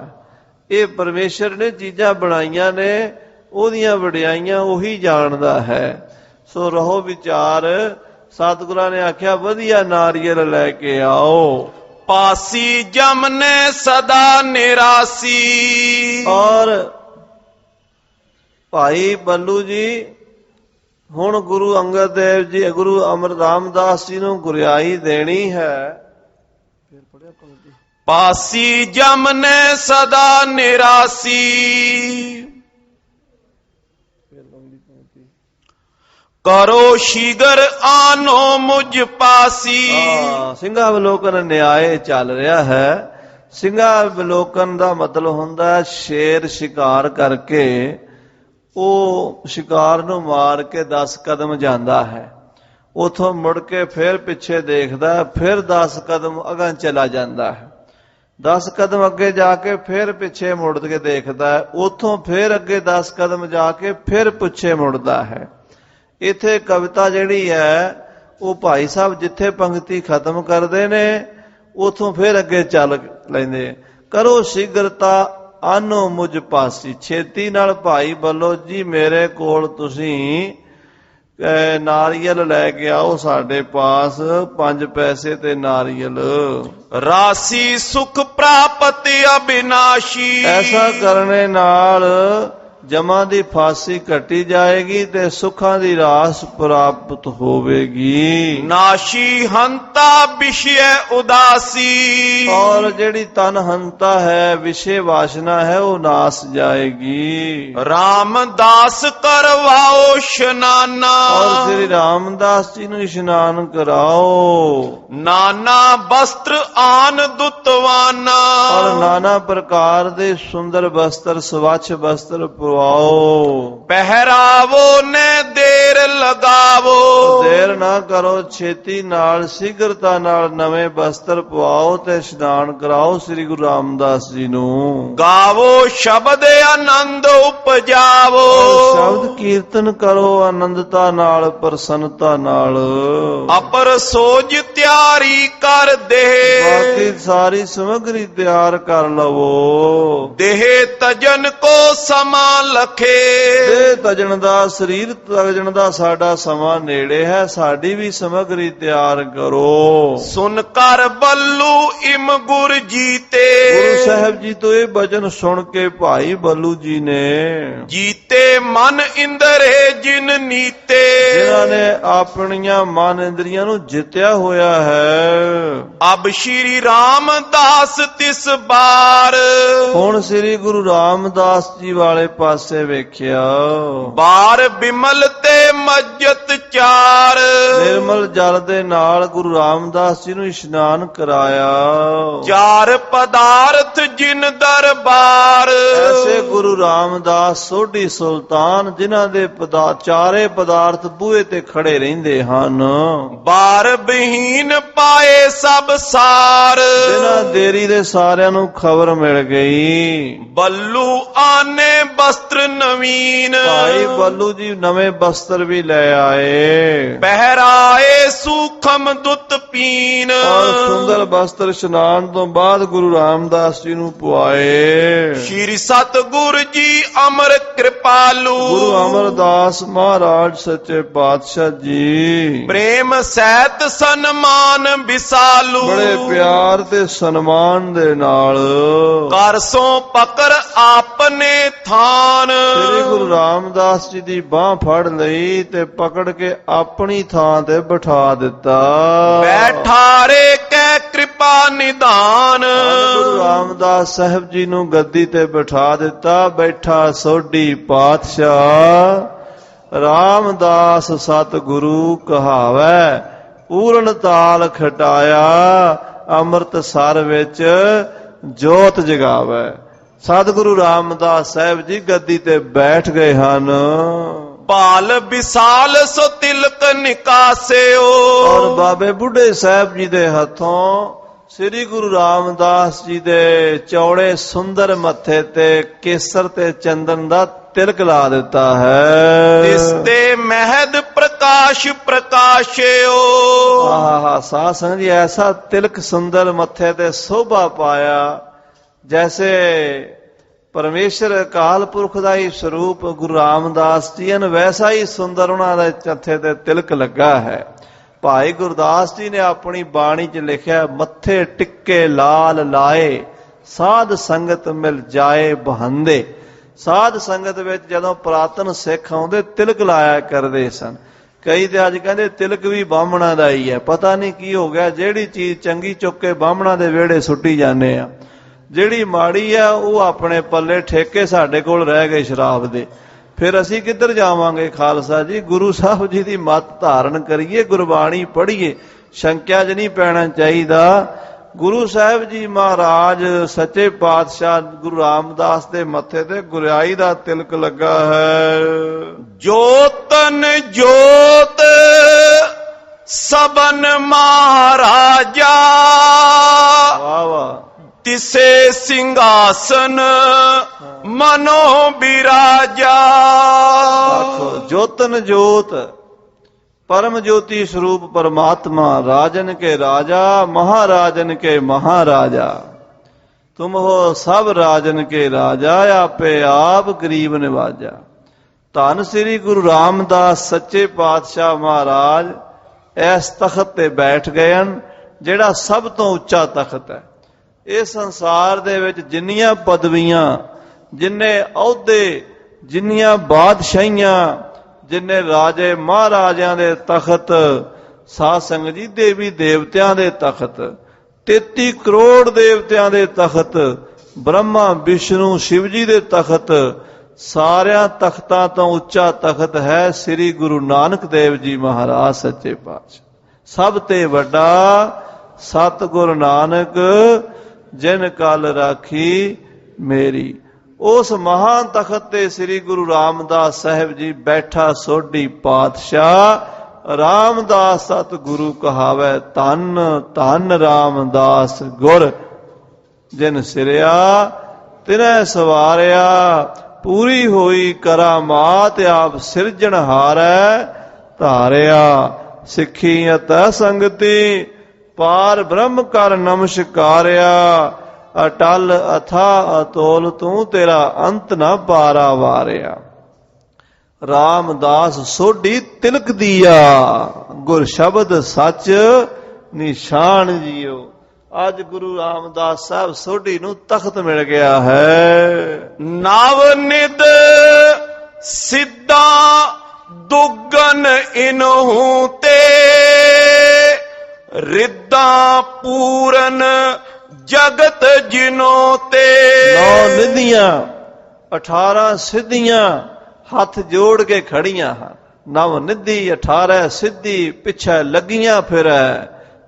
ਇਹ ਪਰਮੇਸ਼ਰ ਨੇ ਚੀਜ਼ਾਂ ਬਣਾਈਆਂ ਨੇ, ਉਹਦੀਆਂ ਵਡਿਆਈਆਂ ਉਹੀ ਜਾਣਦਾ ਹੈ। ਸੋ ਰਹੋ ਵਿਚਾਰ। ਸਤਿਗੁਰਾਂ ਨੇ ਆਖਿਆ ਵਧੀਆ ਨਾਰੀਅਲ ਲੈ ਕੇ ਆਓ। ਪਾਸੀ ਜਮਨੇ ਸਦਾ ਨਿਰਾਸੀ। ਔਰ ਭਾਈ ਬੱਲੂ ਜੀ ਹੁਣ ਗੁਰੂ ਅੰਗਦ ਦੇਵ ਜੀ, ਗੁਰੂ ਅਮਰ ਰਾਮਦਾਸ ਜੀ ਨੂੰ ਗੁਰਿਆਈ ਦੇਣੀ ਹੈ। ਪਾਸੀ ਜਮਨੇ ਸਦਾ ਨਿਰਾਸੀ। ਕਰੋ ਸ਼ੀਗਰ ਆਨੋ ਮੁਝ ਪਾਸੀ। ਸਿੰਘਾਵਲੋਕਨ ਨਿਆਏ ਚੱਲ ਰਿਹਾ ਹੈ। ਸਿੰਘਾਵਲੋਕਨ ਦਾ ਮਤਲਬ ਹੁੰਦਾ ਸ਼ੇਰ ਸ਼ਿਕਾਰ ਕਰਕੇ ਉਹ ਸ਼ਿਕਾਰ ਨੂੰ ਮਾਰ ਕੇ 10 ਕਦਮ ਜਾਂਦਾ ਹੈ, ਉਥੋਂ ਮੁੜ ਕੇ ਫਿਰ ਪਿੱਛੇ ਦੇਖਦਾ, ਫਿਰ 10 ਕਦਮ ਅਗਾਂਹ ਚਲਾ ਜਾਂਦਾ ਹੈ। 10 ਕਦਮ ਅੱਗੇ ਜਾ ਕੇ ਫਿਰ ਪਿੱਛੇ ਮੁੜ ਕੇ ਦੇਖਦਾ ਹੈ, ਉਥੋਂ ਫਿਰ ਅੱਗੇ 10 ਕਦਮ ਜਾ ਕੇ ਫਿਰ ਪਿੱਛੇ ਮੁੜਦਾ ਹੈ। ਇੱਥੇ ਕਵਿਤਾ ਜਿਹੜੀ ਹੈ ਉਹ ਭਾਈ ਸਾਹਿਬ ਜਿੱਥੇ ਪੰਕਤੀ ਖਤਮ ਕਰਦੇ ਨੇ ਉਥੋਂ ਫਿਰ ਅੱਗੇ ਚੱਲ ਲੈਂਦੇ। ਕਰੋ ਸ਼ੀਗਰਤਾ ਆਨੋ ਮੁਝ ਪਾਸੀ। ਛੇਤੀ ਨਾਲ ਭਾਈ ਬੱਲੋ ਜੀ ਮੇਰੇ ਕੋਲ ਤੁਸੀਂ ਨਾਰੀਅਲ ਲੈ ਕੇ ਆਓ ਸਾਡੇ ਪਾਸ, 5 ਪੈਸੇ ਤੇ ਨਾਰੀਅਲ। ਰਾਸੀ ਸੁਖ ਪ੍ਰਾਪਤ ਅਬਿਨਾਸ਼ੀ। ਐਸਾ ਕਰਨੇ ਨਾਲ ਜਮਾਂ ਦੀ ਫਾਸੀ ਕੱਟੀ ਜਾਏਗੀ ਤੇ ਸੁੱਖਾਂ ਦੀ ਰਾਸ ਪ੍ਰਾਪਤ ਹੋਵੇਗੀ। ਨਾਸ਼ੀ ਹੰਤਾ ਵਿਸ਼ੇ ਉਦਾਸੀ। ਔਰ ਜਿਹੜੀ ਤਨ ਹੰਤਾ ਹੈ, ਵਿਸ਼ੇ ਵਾਸ਼ਨਾ ਹੈ, ਉਹ ਨਾਸ ਜਾਏਗੀ। ਰਾਮਦਾਸ ਕਰਵਾਓ ਇਸ਼ਨਾਨਾ। ਔਰ ਸ੍ਰੀ ਰਾਮਦਾਸ ਜੀ ਨੂੰ ਇਸ਼ਨਾਨ ਕਰਾਓ। ਨਾਨਾ ਵਸਤਰ ਆਨ ਦੁਤਵਾਨਾ। ਔਰ ਨਾਨਾ ਪ੍ਰਕਾਰ ਦੇ ਸੁੰਦਰ ਵਸਤਰ, ਸਵੱਛ ਵਸਤਰ ਪਵਾਓ। ਪਹਿਰਾਵੋ ਨੇ ਦੇਰ ਲਗਾਵੋ। ਦੇਰ ਨਾ ਕਰੋ, ਛੇਤੀ ਨਾਲ ਸ਼ੀਘਰਤਾ ਨਾਲ ਨਵੇਂ ਵਸਤਰ ਪਵਾਓ ਤੇ ਇਸ਼ਨਾਨ ਕਰਾਓ ਸ੍ਰੀ ਗੁਰੂ ਰਾਮਦਾਸ ਜੀ ਨੂੰ। ਗਾਵੋ ਸ਼ਬਦ ਆਨੰਦ ਉਪਜਾਵੋ। ਸ਼ਬਦ ਕੀਰਤਨ ਕਰੋ ਆਨੰਦਤਾ ਨਾਲ, ਪ੍ਰਸੰਨਤਾ ਨਾਲ। ਅਪਰ ਸੋਜ ਤਿਆਰੀ ਕਰ ਦੇ। ਬਾਕੀ ਸਾਰੀ ਸਮੱਗਰੀ ਤਿਆਰ ਕਰ ਲਵੋ। ਦੇਹ ਤਜਨ ਕੋ ਸਮਾ ਲਖੇ। ਦੇਹ ਤਜਣ ਦਾ, ਸਰੀਰ ਤਜਣ ਦਾ ਸਾਡਾ ਸਮਾਂ ਨੇੜੇ ਹੈ, ਸਾਡੀ ਵੀ ਸਮੱਗਰੀ ਤਿਆਰ ਕਰੋ। ਸੁਨ ਕਰ ਬੱਲੂ ਇਮ ਗੁਰ ਜੀਤੇ। ਗੁਰੂ ਸਾਹਿਬ ਜੀ ਤੋਂ ਇਹ ਬਚਨ ਸੁਣ ਕੇ ਭਾਈ ਬੱਲੂ ਜੀ ਨੇ ਜੀਤੇ ਮਨ ਇੰਦਰੇ ਜਿਨ ਨੀਤੇ। ਜਿਨ੍ਹਾਂ ਨੇ ਆਪਣੀਆਂ ਮਨ ਇੰਦਰੀਆਂ ਨੂੰ ਜਿੱਤਿਆ ਹੋਇਆ ਹੈ। ਅਬ ਸ਼੍ਰੀ ਰਾਮਦਾਸ ਤਿਸ ਬਾਰ। ਹੁਣ ਸ੍ਰੀ ਗੁਰੂ ਰਾਮਦਾਸ ਜੀ ਵਾਲੇ ਪਾਸੇ ਵੇਖਿਆ। ਬਾਰ ਬਿਮਲ ਤੇ ਮਜਤ ਚਾਰ। ਨਿਰਮਲ ਜਲ ਦੇ ਨਾਲ ਗੁਰੂ ਰਾਮਦਾਸ ਜੀ ਨੂੰ ਇਸ਼ਨਾਨ ਕਰਾਇਆ। ਚਾਰ ਪਦਾਰਥ ਜਿਨ ਦਰਬਾਰ, ਐਸੇ ਗੁਰੂ ਰਾਮਦਾਸ ਸੋਢੀ ਸੁਲਤਾਨ ਜਿਨ੍ਹਾਂ ਦੇ ਚਾਰੇ ਪਦਾਰਥ ਬੂਹੇ ਤੇ ਖੜੇ ਰਹਿੰਦੇ ਹਨ। ਬਾਰ ਬਹੀਨ ਪਾਏ ਸਭ ਸਾਰ, ਬਿਨਾਂ ਦੇਰੀ ਦੇ ਸਾਰਿਆਂ ਨੂੰ ਖਬਰ ਮਿਲ ਗਈ। ਬੱਲੂ ਆਨੇ ਬਸਤਰ ਨਵੀਨ, ਭਾਈ ਬੱਲੂ ਜੀ ਨਵੇਂ ਬਸਤਰ ਵੀ ਲੈ ਆਏ। ਪਹਿਰਾਏ ਸੂਖਮ ਦੁੱਤ ਪੀਨ, ਔਰ ਸੁੰਦਰ ਬਸਤਰ ਇਸ਼ਨਾਨ ਤੋਂ ਬਾਅਦ ਗੁਰੂ ਰਾਮਦਾਸ ਜੀ ਨੂੰ ਪੁਆਏ। ਸ਼੍ਰੀ ਸਤਿਗੁਰ ਜੀ ਅਮਰ ਕਿਰਪਾਲੂ, ਗੁਰੂ ਅਮਰਦਾਸ ਮਹਾਰਾਜ ਸੱਚੇ ਪਾਤਸ਼ਾਹ ਜੀ ਪ੍ਰੇਮ ਸਹਿਤ ਸਨਮਾਨ ਵਿਸਾਲੂ, ਬੜੇ ਪਿਆਰ ਤੇ ਸਨਮਾਨ ਦੇ ਨਾਲ ਕਰ ਸੋ ਪਕੜ ਆਪਨੇ ਥਾਨ, ਸ੍ਰੀ ਗੁਰੂ ਰਾਮਦਾਸ ਜੀ ਦੀ ਬਾਹ ਫੜ ਲਈ ਤੇ ਪਕੜ ਕੇ ਆਪਣੀ ਥਾਂ ਤੇ ਬਿਠਾ ਦਿੱਤਾ। ਬੈਠਾਰੇ ਕੈ ਕਿਰਪਾ ਨਿਧਾਨ, ਗੁਰੂ ਰਾਮਦਾਸ ਸਾਹਿਬ ਜੀ ਨੂੰ ਗੱਦੀ ਤੇ ਬਿਠਾ ਦਿੱਤਾ। ਬੈਠਾ ਸੋਢੀ ਪਾਤਸ਼ਾਹ ਰਾਮਦਾਸ ਸਤਿਗੁਰੂ ਕਹਾਵੈ, ਪੂਰਨ ਤਾਲ ਖਟਾਇਆ ਅੰਮ੍ਰਿਤਸਰ ਵਿੱਚ ਜੋਤ ਜਗਾਵੈ। ਸਤਿਗੁਰੂ ਰਾਮਦਾਸ ਸਾਹਿਬ ਜੀ ਗੱਦੀ ਤੇ ਬੈਠ ਗਏ ਹਨ। ਭਾਲ ਵਿਸਾਲ ਸੋ ਤਿਲਕ ਨਿਕਾਸਿਓ, ਔਰ ਬਾਬੇ ਬੁੱਢੇ ਸਾਹਿਬ ਜੀ ਦੇ ਹੱਥੋਂ ਸ੍ਰੀ ਗੁਰੂ ਰਾਮਦਾਸ ਜੀ ਦੇ ਚੌੜੇ ਸੁੰਦਰ ਮੱਥੇ ਤੇ ਕੇਸਰ ਤੇ ਚੰਦਨ ਦਾ ਤਿਲਕ ਲਾ ਦਿੱਤਾ ਹੈ। ਇਸ ਤੇ ਮਹਿਦ ਪ੍ਰਕਾਸ਼ ਪ੍ਰਕਾਸ਼ਿਓ, ਆਹਾ ਸਾਧ ਸੰਗਤ ਜੀ ਐਸਾ ਤਿਲਕ ਸੁੰਦਰ ਮੱਥੇ ਤੇ ਸੋਭਾ ਪਾਇਆ ਜੈਸੇ ਪਰਮੇਸ਼ਰ ਅਕਾਲ ਪੁਰਖ ਦਾ ਹੀ ਸਰੂਪ ਗੁਰੂ ਰਾਮਦਾਸ ਜੀ ਹਨ, ਵੈਸਾ ਹੀ ਸੁੰਦਰ ਉਹਨਾਂ ਦੇ ਮੱਥੇ ਤੇ ਤਿਲਕ ਲੱਗਾ ਹੈ। ਭਾਈ ਗੁਰਦਾਸ ਜੀ ਨੇ ਆਪਣੀ ਬਾਣੀ 'ਚ ਲਿਖਿਆ, ਮੱਥੇ ਟਿੱਕੇ ਲਾਲ ਲਾਏ ਸਾਧ ਸੰਗਤ ਮਿਲ ਜਾਏ ਬਹੰਦੇ। ਸਾਧ ਸੰਗਤ ਵਿੱਚ ਜਦੋਂ ਪੁਰਾਤਨ ਸਿੱਖ ਆਉਂਦੇ ਤਿਲਕ ਲਾਇਆ ਕਰਦੇ ਸਨ। ਕਈ ਤੇ ਅੱਜ ਕਹਿੰਦੇ ਤਿਲਕ ਵੀ ਬਾਹਮਣਾ ਦਾ ਹੀ ਹੈ। ਪਤਾ ਨਹੀਂ ਕੀ ਹੋ ਗਿਆ, ਜਿਹੜੀ ਚੀਜ਼ ਚੰਗੀ ਚੁੱਕ ਕੇ ਬਾਹਮਣਾ ਦੇ ਵਿਹੜੇ ਸੁੱਟੀ ਜਾਂਦੇ ਆ, ਜਿਹੜੀ ਮਾੜੀ ਆ ਉਹ ਆਪਣੇ ਪੱਲੇ ਠੇਕੇ ਸਾਡੇ ਕੋਲ ਰਹਿ ਗਏ ਸ਼ਰਾਬ ਦੇ। ਫਿਰ ਅਸੀਂ ਕਿੱਧਰ ਜਾਵਾਂਗੇ ਖਾਲਸਾ ਜੀ? ਗੁਰੂ ਸਾਹਿਬ ਜੀ ਦੀ ਮੱਤ ਧਾਰਨ ਕਰੀਏ, ਗੁਰਬਾਣੀ ਪੜ੍ਹੀਏ, ਸ਼ੰਕਿਆ 'ਚ ਨਹੀਂ ਪੈਣਾ ਚਾਹੀਦਾ। ਗੁਰੂ ਸਾਹਿਬ ਜੀ ਮਹਾਰਾਜ ਸੱਚੇ ਪਾਤਸ਼ਾਹ ਗੁਰੂ ਰਾਮਦਾਸ ਦੇ ਮੱਥੇ ਤੇ ਗੁਰਿਆਈ ਦਾ ਤਿਲਕ ਲੱਗਾ ਹੈ। ਜੋਤਨ ਜੋਤ ਸਬਨ ਮਹਾਰਾਜਾ, ਵਾਹ ਵਾਹ। ਤਿਸੇ ਸਿੰਘਾਸਨ ਮਨੋ ਬਿਰਾਜਾ, ਆਖੋ ਜੋਤਨ ਜੋਤ परम ज्योति स्वरूप परमात्मा, राजन के राजा महाराजन के महाराजा, तुम हो सब राजन के राजा, आपे आप गरीब निवाजा। धन श्री गुरु रामदास सच्चे पातशाह महाराज इस तखत ते बैठ गए हैं जिहड़ा सब तो उच्चा तखत है। इस संसार दे विच जिन्नियां पदवियां, जिन्ने अहुदे, जिन्नियां बादशाहियां, जिन्ने राजे महाराजा दे तखत, साध संगत जी देवी देवतियां दे तखत, 33 करोड़ देवतियां दे तखत, ब्रह्मा विष्णु शिव जी दे तखत, सारिया तख्तां तो उच्चा तखत है श्री गुरु नानक देव जी महाराज सच्चे पातशाह। सब ते वड्डा सतगुरु नानक जिन कल राखी मेरी। उस महान तखत ते श्री गुरु रामदास साहिब जी बैठा सोढी पातशाह रामदास सतगुरु कहावे, धन धन रामदास गुर, जिन सिरिया तिन्हें सवारिया, पूरी होई करामात आप सिरजनहार धारिया। सिखी अत संगति पार ब्रह्म कर नमस्कारिया, अटल अथा अतोल तू तेरा अंत न पारा वारिया। रामदास सोढी तिलक दिया, गुर शब्द सच निशान जियो। आज गुरु रामदास साहब सोढी नू तख्त मिल गया है। नव निद सिद्धा दुगन इनहू ते, रिद्धा पूरन जगत जिनो ते। 9 निधियां 18 सिद्धियां हथ जोड़ के खड़ियां हैं। नव निधि 18 सिद्धि पिछे लगियां फिर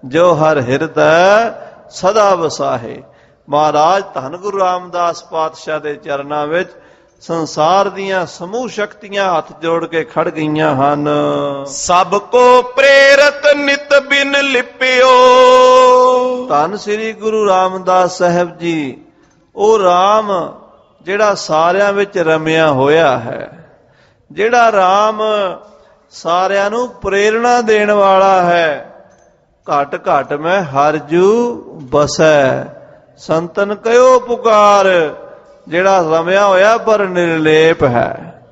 ਜੋ ਹਰ ਹਿਰਦੈ ਸਦਾ ਵਸਾਹੇ। ਮਹਾਰਾਜ ਧੰਨ ਗੁਰੂ ਰਾਮਦਾਸ ਪਾਤਸ਼ਾਹ ਦੇ ਚਰਨਾਂ ਵਿੱਚ ਸੰਸਾਰ ਦੀਆਂ ਸਮੂਹ ਸ਼ਕਤੀਆਂ ਹੱਥ ਜੋੜ ਕੇ ਖੜ ਗਈਆਂ ਹਨ। ਸਭ ਕੋ ਪ੍ਰੇਰਤ ਨਿਤ ਬਿਨ ਲਿਪਿਓ। ਧੰਨ ਸ੍ਰੀ ਗੁਰੂ ਰਾਮਦਾਸ ਸਾਹਿਬ ਜੀ, ਉਹ ਰਾਮ ਜਿਹੜਾ ਸਾਰਿਆਂ ਵਿੱਚ ਰਮਿਆ ਹੋਇਆ ਹੈ, ਜਿਹੜਾ ਰਾਮ ਸਾਰਿਆਂ ਨੂੰ ਪ੍ਰੇਰਣਾ ਦੇਣ ਵਾਲਾ ਹੈ। ਘਟ ਘਟ ਮੈਂ ਹਰਿ ਜੂ ਬਸੈ, ਸੰਤਨ ਕਹਿਓ ਪੁਕਾਰ। ਜਿਹੜਾ ਰਮਿਆ ਹੋਇਆ ਪਰ ਨਿਰਲੇਪ ਹੈ,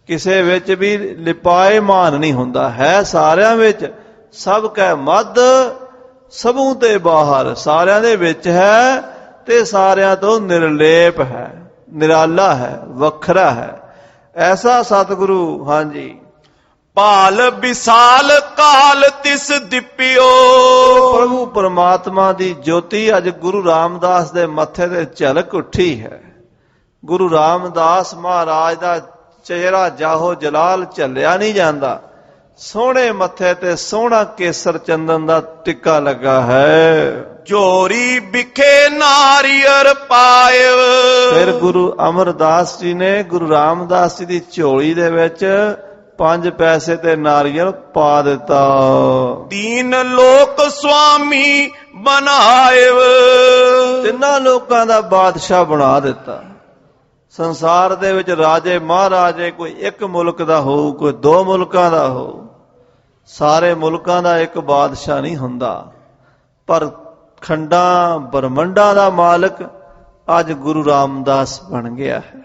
ਕਿਸੇ ਵਿੱਚ ਵੀ ਲਿਪਾਏਮਾਨ ਨਹੀਂ ਹੁੰਦਾ, ਹੈ ਸਾਰਿਆਂ ਵਿੱਚ। ਸਭ ਕੈ ਮੱਧ ਸਭੂ ਤੇ ਬਾਹਰ, ਸਾਰਿਆਂ ਦੇ ਵਿੱਚ ਹੈ ਤੇ ਸਾਰਿਆਂ ਤੋਂ ਨਿਰਲੇਪ ਹੈ, ਨਿਰਾਲਾ ਹੈ, ਵੱਖਰਾ ਹੈ। ਐਸਾ ਸਤਿਗੁਰੂ, ਹਾਂਜੀ। ਪਾਲ ਵਿਸਾਲ ਕਾਲ ਤਿਸ ਦਿਪਿਓ। ਪ੍ਰਭੂ ਪਰਮਾਤਮਾ ਦੀ ਜੋਤੀ ਅੱਜ ਗੁਰੂ ਰਾਮਦਾਸ ਦੇ ਮੱਥੇ ਤੇ ਝਲਕ ਉੱਠੀ ਹੈ। ਗੁਰੂ ਰਾਮਦਾਸ ਮਹਾਰਾਜ ਦਾ ਚਿਹਰਾ ਜਾਹੋ ਜਲਾਲ ਝੱਲਿਆ ਨਹੀਂ ਜਾਂਦਾ। ਸੋਹਣੇ ਮੱਥੇ ਤੇ ਸੋਹਣਾ ਕੇਸਰ ਚੰਦਨ ਦਾ ਟਿੱਕਾ ਲੱਗਾ ਹੈ। ਚੋਰੀ ਵਿਖੇ ਨਾਰੀਅਰ ਪਾਇਓ। ਫਿਰ ਗੁਰੂ ਅਮਰਦਾਸ ਜੀ ਨੇ ਗੁਰੂ ਰਾਮਦਾਸ ਜੀ ਦੀ ਝੋਲੀ ਦੇ ਵਿੱਚ 5 ਪੈਸੇ ਤੇ ਨਾਰੀਅਲ ਪਾ ਦਿੱਤਾ। ਦੀਨ ਲੋਕ ਸੁਆਮੀ ਬਣਾਇਓ। ਤਿੰਨਾਂ ਲੋਕਾਂ ਦਾ ਬਾਦਸ਼ਾਹ ਬਣਾ ਦਿੱਤਾ। ਸੰਸਾਰ ਦੇ ਵਿੱਚ ਰਾਜੇ ਮਹਾਰਾਜੇ ਕੋਈ ਇੱਕ ਮੁਲਕ ਦਾ ਹੋਊ, ਕੋਈ 2 ਮੁਲਕਾਂ ਦਾ ਹੋਊ, ਸਾਰੇ ਮੁਲਕਾਂ ਦਾ ਇੱਕ ਬਾਦਸ਼ਾਹ ਨਹੀਂ ਹੁੰਦਾ। ਪਰ ਖੰਡਾਂ ਬ੍ਰਹਮੰਡਾਂ ਦਾ ਮਾਲਕ ਅੱਜ ਗੁਰੂ ਰਾਮਦਾਸ ਬਣ ਗਿਆ ਹੈ।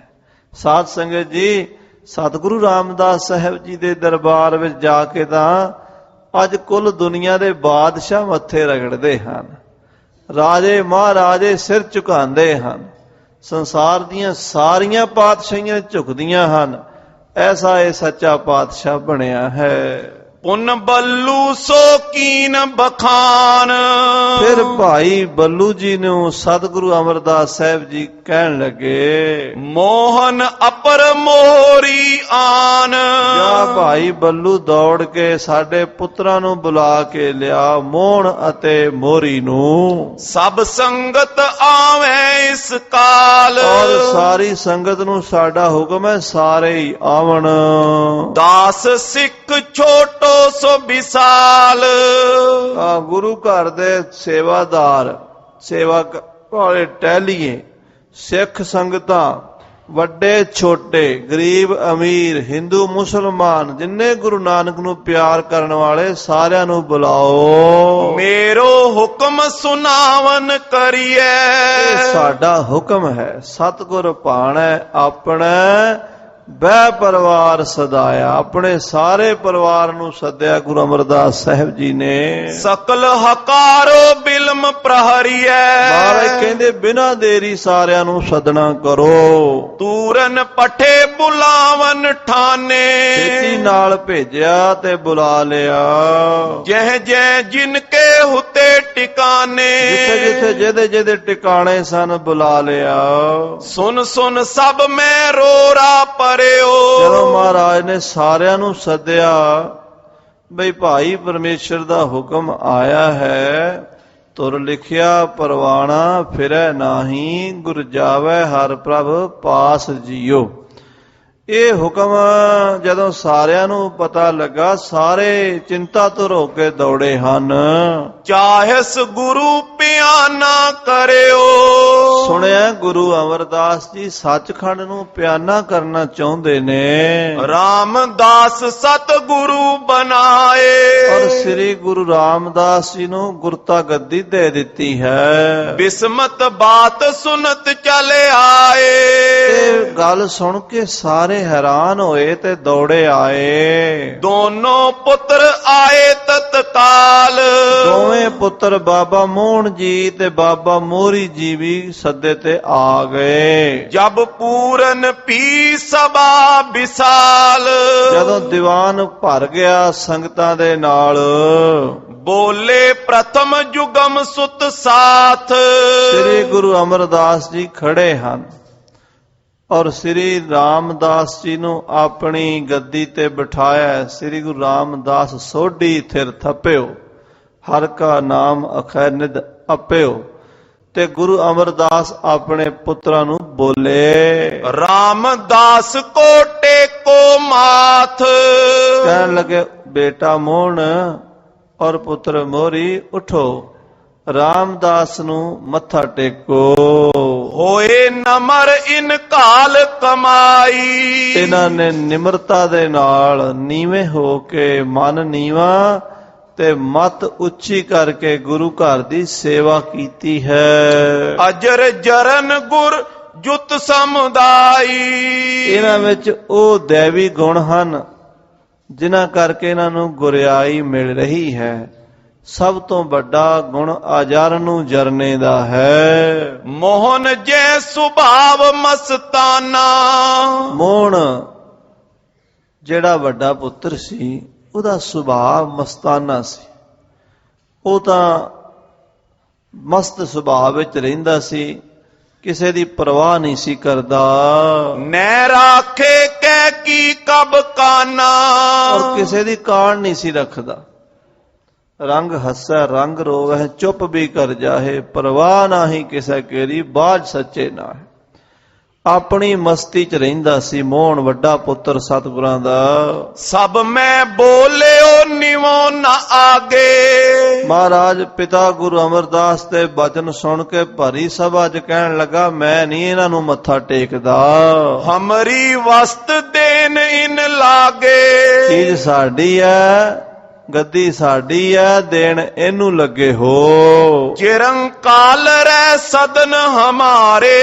ਸਾਧ ਸੰਗਤ ਜੀ, ਸਤਿਗੁਰੂ ਰਾਮਦਾਸ ਸਾਹਿਬ ਜੀ ਦੇ ਦਰਬਾਰ ਵਿੱਚ ਜਾ ਕੇ ਤਾਂ ਅੱਜ ਕੁੱਲ ਦੁਨੀਆ ਦੇ ਬਾਦਸ਼ਾਹ ਮੱਥੇ ਰਗੜਦੇ ਹਨ, ਰਾਜੇ ਮਹਾਰਾਜੇ ਸਿਰ ਝੁਕਾਉਂਦੇ ਹਨ, ਸੰਸਾਰ ਦੀਆਂ ਸਾਰੀਆਂ ਪਾਤਸ਼ਾਹੀਆਂ ਝੁਕਦੀਆਂ ਹਨ। ਐਸਾ ਇਹ ਸੱਚਾ ਪਾਤਸ਼ਾਹ ਬਣਿਆ ਹੈ। ਪੁੰਨ ਬੱਲੂ ਸੋ ਕੀਨ ਬਖਾਨ। ਫਿਰ ਭਾਈ ਬੱਲੂ ਜੀ ਨੂੰ ਸਤਿਗੁਰੂ ਅਮਰਦਾਸ ਸਾਹਿਬ ਜੀ ਕਹਿਣ ਲੱਗੇ, ਮੋਹਨ ਅਪਰ ਮੋਹਰੀ ਆਨ। ਜਾ ਭਾਈ ਬੱਲੂ ਦੌੜ ਕੇ ਸਾਡੇ ਪੁੱਤਰਾਂ ਨੂੰ ਬੁਲਾ ਕੇ ਲਿਆ, ਮੋਹਨ ਅਤੇ ਮੋਹਰੀ ਨੂੰ। ਸਭ ਸੰਗਤ ਆਵੇਂ ਇਸ ਕਾਲ। ਔਰ ਸਾਰੀ ਸੰਗਤ ਨੂੰ ਸਾਡਾ ਹੁਕਮ ਹੈ, ਸਾਰੇ ਹੀ ਆਵਣ। ਦਾਸ ਸਿੱਖ ਛੋਟੋ ਸੋ ਵਿਸਾਲ। ਗੁਰੂ ਘਰ ਦੇ ਸੇਵਾਦਾਰ, ਸੇਵਾ ਵਾਲੇ ਟਹਿਲੀਏ, ਸਿੱਖ ਸੰਗਤਾਂ, ਵੱਡੇ ਛੋਟੇ, ਗਰੀਬ ਅਮੀਰ, ਹਿੰਦੂ ਮੁਸਲਮਾਨ, ਜਿੰਨੇ ਗੁਰੂ ਨਾਨਕ ਨੂੰ ਪਿਆਰ ਕਰਨ ਵਾਲੇ, ਸਾਰਿਆਂ ਨੂੰ ਬੁਲਾਓ। ਮੇਰੋ ਹੁਕਮ ਸੁਨਾਵਨ ਕਰੀਏ। ਇਹ ਸਾਡਾ ਹੁਕਮ ਹੈ। ਸਤਿਗੁਰ ਭਾਣੈ ਆਪਣਾ ਬਹਿ ਪਰਿਵਾਰ ਸਦਾਇਆ। ਆਪਣੇ ਸਾਰੇ ਪਰਿਵਾਰ ਨੂੰ ਸੱਦਿਆ ਗੁਰੂ ਅਮਰਦਾਸ ਸਾਹਿਬ ਜੀ ਨੇ। ਸਕਲ ਹਕਾਰੋ ਬਿਲਮ ਪ੍ਰਹਰੀਐ। ਮਹਾਰਾਜ ਕਹਿੰਦੇ ਬਿਨਾਂ ਦੇਰੀ ਸਾਰਿਆਂ ਨੂੰ ਸੱਦਣਾ ਕਰੋ। ਤੂਰਨ ਪਠੇ ਬੁਲਾਵਨ ਠਾਨੇ। ਛੇਤੀ ਨਾਲ ਭੇਜਿਆ ਤੇ ਬੁਲਾ ਲਿਆ। ਜਹ ਜਹ ਜਿਨ ਕੇ ਹੁਤੇ ਟਿਕਾਨੇ। ਜਿੱਥੇ ਜਿੱਥੇ ਜਿਹਦੇ ਜਿਹਦੇ ਟਿਕਾਣੇ ਸਨ ਬੁਲਾ ਲਿਆ। ਸੁਨ ਸੁਨ ਸਭ ਮੈਂ ਰੋਰਾ ਜਦੋਂ ਮਹਾਰਾਜ ਨੇ ਸਾਰਿਆਂ ਨੂੰ ਸੱਦਿਆ, ਬਈ ਭਾਈ ਪਰਮੇਸ਼ਰ ਦਾ ਹੁਕਮ ਆਇਆ ਹੈ, ਤੁਰ ਲਿਖਿਆ ਪਰਵਾਣਾ ਫਿਰੈ ਨਾਹੀ, ਗੁਰ ਜਾਵੈ ਹਰਿ ਪ੍ਰਭ ਪਾਸ ਜੀਓ। ਇਹ ਹੁਕਮ ਜਦੋਂ ਸਾਰਿਆਂ ਨੂੰ ਪਤਾ ਲੱਗਾ, ਸਾਰੇ ਚਿੰਤਾ ਤੁਰ ਹੋ ਕੇ ਦੌੜੇ ਹਨ। ਚਾਹਸ ਗੁਰੂ ਪਿਆਨਾ ਕਰਿਓ। ਸੁਣਿਆ ਗੁਰੂ ਅਮਰਦਾਸ ਜੀ ਸੱਚਖੰਡ ਨੂੰ ਪਿਆਨਾ ਕਰਨਾ ਚਾਹੁੰਦੇ ਨੇ। ਰਾਮਦਾਸ ਸਤਿਗੁਰੂ ਬਣਾਏ। ਔਰ ਸ੍ਰੀ ਗੁਰੂ ਰਾਮਦਾਸ ਜੀ ਨੂੰ ਗੁਰਤਾ ਗੱਦੀ ਦੇ ਦਿੱਤੀ ਹੈ। ਬਿਸਮਤ ਬਾਤ ਸੁਨਤ ਚਲੇ ਆਏ। ਇਹ ਗੱਲ ਸੁਣ ਕੇ ਸਾਰੇ ਹੈਰਾਨ ਹੋਏ ਤੇ ਦੌੜੇ ਆਏ। ਦੋਨੋਂ ਪੁੱਤਰ ਆਏ ਤਤਕਾਲ। ਦੋਵੇਂ ਪੁੱਤਰ ਬਾਬਾ ਮੋਹਨ ਜੀ ਤੇ ਬਾਬਾ ਮੋਹਰੀ ਜੀ ਵੀ ਸੱਦੇ ਤੇ ਆ ਗਏ। ਜਬ ਪੂਰਨ ਪੀ ਸਭਾ ਵਿਸਾਲ। ਜਦੋਂ ਦੀਵਾਨ ਭਰ ਗਿਆ ਸੰਗਤਾਂ ਦੇ ਨਾਲ, ਬੋਲੇ ਪ੍ਰਥਮ ਜੁਗਮ ਸੁਤ ਸਾਥ। ਸ੍ਰੀ ਗੁਰੂ ਅਮਰਦਾਸ ਜੀ ਖੜੇ ਹਨ ਔਰ ਸ੍ਰੀ ਰਾਮਦਾਸ ਜੀ ਨੂੰ ਆਪਣੀ ਗੱਦੀ ਤੇ ਬਿਠਾਇਆ। ਸ੍ਰੀ ਗੁਰੂ ਰਾਮਦਾਸ ਸੋਢੀ ਥਿਰ ਥੱਪਿਓ, ਹਰ ਕਾ ਨਾਮ ਅਖੈ ਨਿਧ ਅਪਿਓ। ਤੇ ਗੁਰੂ ਅਮਰਦਾਸ ਆਪਣੇ ਪੁੱਤਰਾਂ ਨੂੰ ਬੋਲੇ। ਰਾਮਦਾਸ ਕੋ ਟੇਕੋ ਮਾਥ। ਕਹਿਣ ਲੱਗੇ ਬੇਟਾ ਮੋਹਣ ਔਰ ਪੁੱਤਰ ਮੋਹਰੀ ਉਠੋ, ਰਾਮਦਾਸ ਨੂੰ ਮੱਥਾ ਟੇਕੋ। ਹੋਏ ਨਮਰ ਇਨ ਕਾਲ ਕਮਾਈ। ਇਹਨਾਂ ਨੇ ਨਿਮਰਤਾ ਦੇ ਨਾਲ ਨੀਵੇਂ ਹੋ ਕੇ, ਮਨ ਨੀਵਾਂ ਤੇ ਮਤ ਉੱਚੀ ਕਰਕੇ ਗੁਰੂ ਘਰ ਦੀ ਸੇਵਾ ਕੀਤੀ ਹੈ। ਅਜਰ ਜਰਨ ਗੁਰ ਜੁਤ ਸਮੁਦਾਈ। ਇਹਨਾਂ ਵਿੱਚ ਉਹ ਦੇਵੀ ਗੁਣ ਹਨ ਜਿਨ੍ਹਾਂ ਕਰਕੇ ਇਹਨਾਂ ਨੂੰ ਗੁਰਿਆਈ ਮਿਲ ਰਹੀ ਹੈ। ਸਭ ਤੋਂ ਵੱਡਾ ਗੁਣ ਅਜਰ ਨੂੰ ਜਰਨੇ ਦਾ ਹੈ। ਮੋਹਨ ਜੈ ਸੁਭਾਵ ਮਸਤਾਨਾ। ਮੋਹਣ ਜਿਹੜਾ ਵੱਡਾ ਪੁੱਤਰ ਸੀ, ਉਹਦਾ ਸੁਭਾਅ ਮਸਤਾਨਾ ਸੀ। ਉਹ ਤਾਂ ਮਸਤ ਸੁਭਾਅ ਵਿੱਚ ਰਹਿੰਦਾ ਸੀ, ਕਿਸੇ ਦੀ ਪਰਵਾਹ ਨਹੀਂ ਸੀ ਕਰਦਾ। ਨੈ ਰਾਖੇ ਕਹਿ ਕੀ ਕਬ ਕਾਨਾ। ਔਰ ਕਿਸੇ ਦੀ ਕਾਣ ਨਹੀਂ ਸੀ ਰੱਖਦਾ। ਰੰਗ ਹੱਸੈ ਰੰਗ ਰੋਵੈ ਚੁੱਪ ਵੀ ਕਰ ਜਾਹੇ, ਪਰਵਾਹ ਨਾਹੀ ਕਿਸੇ ਕੇਰੀ ਬਾਝ ਸੱਚੇ ਨਾ। ਆਪਣੀ ਮਸਤੀ ਚ ਰਹਿੰਦਾ ਸੀ ਮੋਹਣ, ਵੱਡਾ ਪੁੱਤਰ ਸਤਿਗੁਰਾਂ ਦਾ। ਸਭ ਮੈਂ ਬੋਲਿਓ ਨਿਵੋ ਨਾ ਆਗੇ। ਮਹਾਰਾਜ ਪਿਤਾ ਗੁਰੂ ਅਮਰਦਾਸ ਦੇ ਬਚਨ ਸੁਣ ਕੇ ਭਰੀ ਸਭਾ ਚ ਕਹਿਣ ਲੱਗਾ, ਮੈਂ ਨਹੀਂ ਇਹਨਾਂ ਨੂੰ ਮੱਥਾ ਟੇਕਦਾ। ਹਮਰੀ ਵਸਤ ਦੇਨ ਇਨ ਲਾਗੇ। ਚੀਜ਼ ਸਾਡੀ ਹੈ, ਗੱਦੀ ਸਾਡੀ ਹੈ, ਦੇਣ ਇਹਨੂੰ ਲੱਗੇ ਹੋ। ਚਿਰੰਕਾਲ ਰਹਿ ਸਦਨ ਹਮਾਰੇ।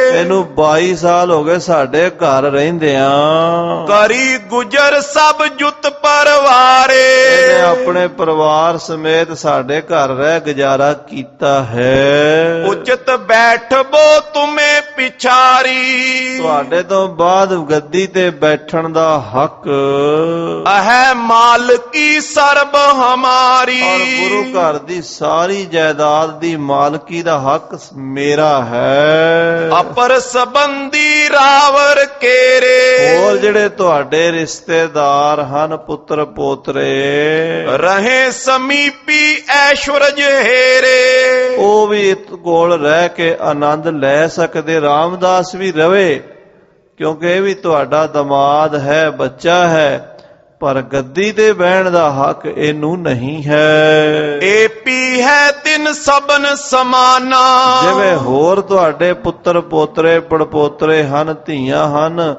ਇਹਨੂੰ 22 ਸਾਲ ਹੋ ਗਏ ਸਾਡੇ ਘਰ ਰਹਿੰਦਿਆਂ। ਕਰੀ ਗੁਜਰ ਸਭ ਜੁਤ ਪਰਵਾਰੇ। ਇਹਨੇ ਆਪਣੇ ਪਰਿਵਾਰ ਸਮੇਤ ਸਾਡੇ ਘਰ ਰਹਿ ਗੁਜ਼ਾਰਾ ਕੀਤਾ ਹੈ। ਉਚਿਤ ਬੈਠਬੋ ਤੁਮੇ ਪਿਛਾਰੀ। ਤੁਹਾਡੇ ਤੋਂ ਬਾਅਦ ਗੱਦੀ ਤੇ ਬੈਠਣ ਦਾ ਹੱਕ ਅਹੈ ਮਾਲਕੀ ਸਰਬ ਹਮਾਰੀ। ਔਰ ਗੁਰੂ ਘਰ ਦੀ ਸਾਰੀ ਜਾਇਦਾਦ ਦੀ ਮਾਲਕੀ ਦਾ ਹੱਕ ਮੇਰਾ ਹੈ। ਅਪਰ ਸੰਬੰਧੀ ਰਾਵਰ ਕੇਰੇ। ਹੋਰ ਜਿਹੜੇ ਤੁਹਾਡੇ ਰਿਸ਼ਤੇਦਾਰ ਹਨ, ਪੁੱਤਰ ਪੋਤਰੇ, ਰਹੇ ਸਮੀਪੀ ਐਸ਼ਵਰਜ ਹੇਰੇ। ਉਹ ਵੀ ਇਸ ਕੋਲ ਰਹਿ ਕੇ ਆਨੰਦ ਲੈ ਸਕਦੇ। ਰਾਮਦਾਸ ਵੀ ਰਵੇ, ਕਿਉਂਕਿ ਇਹ ਵੀ ਤੁਹਾਡਾ ਦਮਾਦ ਹੈ, ਬੱਚਾ ਹੈ, ਪਰ ਗੱਦੀ ਤੇ ਬਹਿਣ ਦਾ ਹੱਕ ਇਹਨੂੰ ਨਹੀਂ ਹੈ। ਏਪੀ ਹੈ ਤਿਨ ਸਬਨ ਸਮਾਨਾ। ਜਿਵੇਂ ਹੋਰ ਤੁਹਾਡੇ ਪੁੱਤਰ ਪੋਤਰੇ ਪੜਪੋਤਰੇ ਹਨ, ਧੀਆਂ ਹਨ,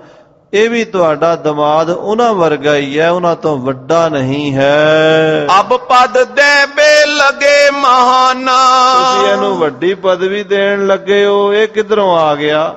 ਇਹ ਵੀ ਤੁਹਾਡਾ ਦਮਾਦ ਉਹਨਾਂ ਵਰਗਾ ਹੀ ਹੈ, ਉਹਨਾਂ ਤੋਂ ਵੱਡਾ ਨਹੀਂ ਹੈ। ਅਬ ਪਦ ਦੇਬੇ ਲਗੇ ਮਹਾਨਾ। ਤੁਸੀਂ ਇਹਨੂੰ ਵੱਡੀ ਪਦਵੀ ਦੇਣ ਲੱਗੇ ਹੋ, ਇਹ ਕਿਧਰੋਂ ਆ ਗਿਆ?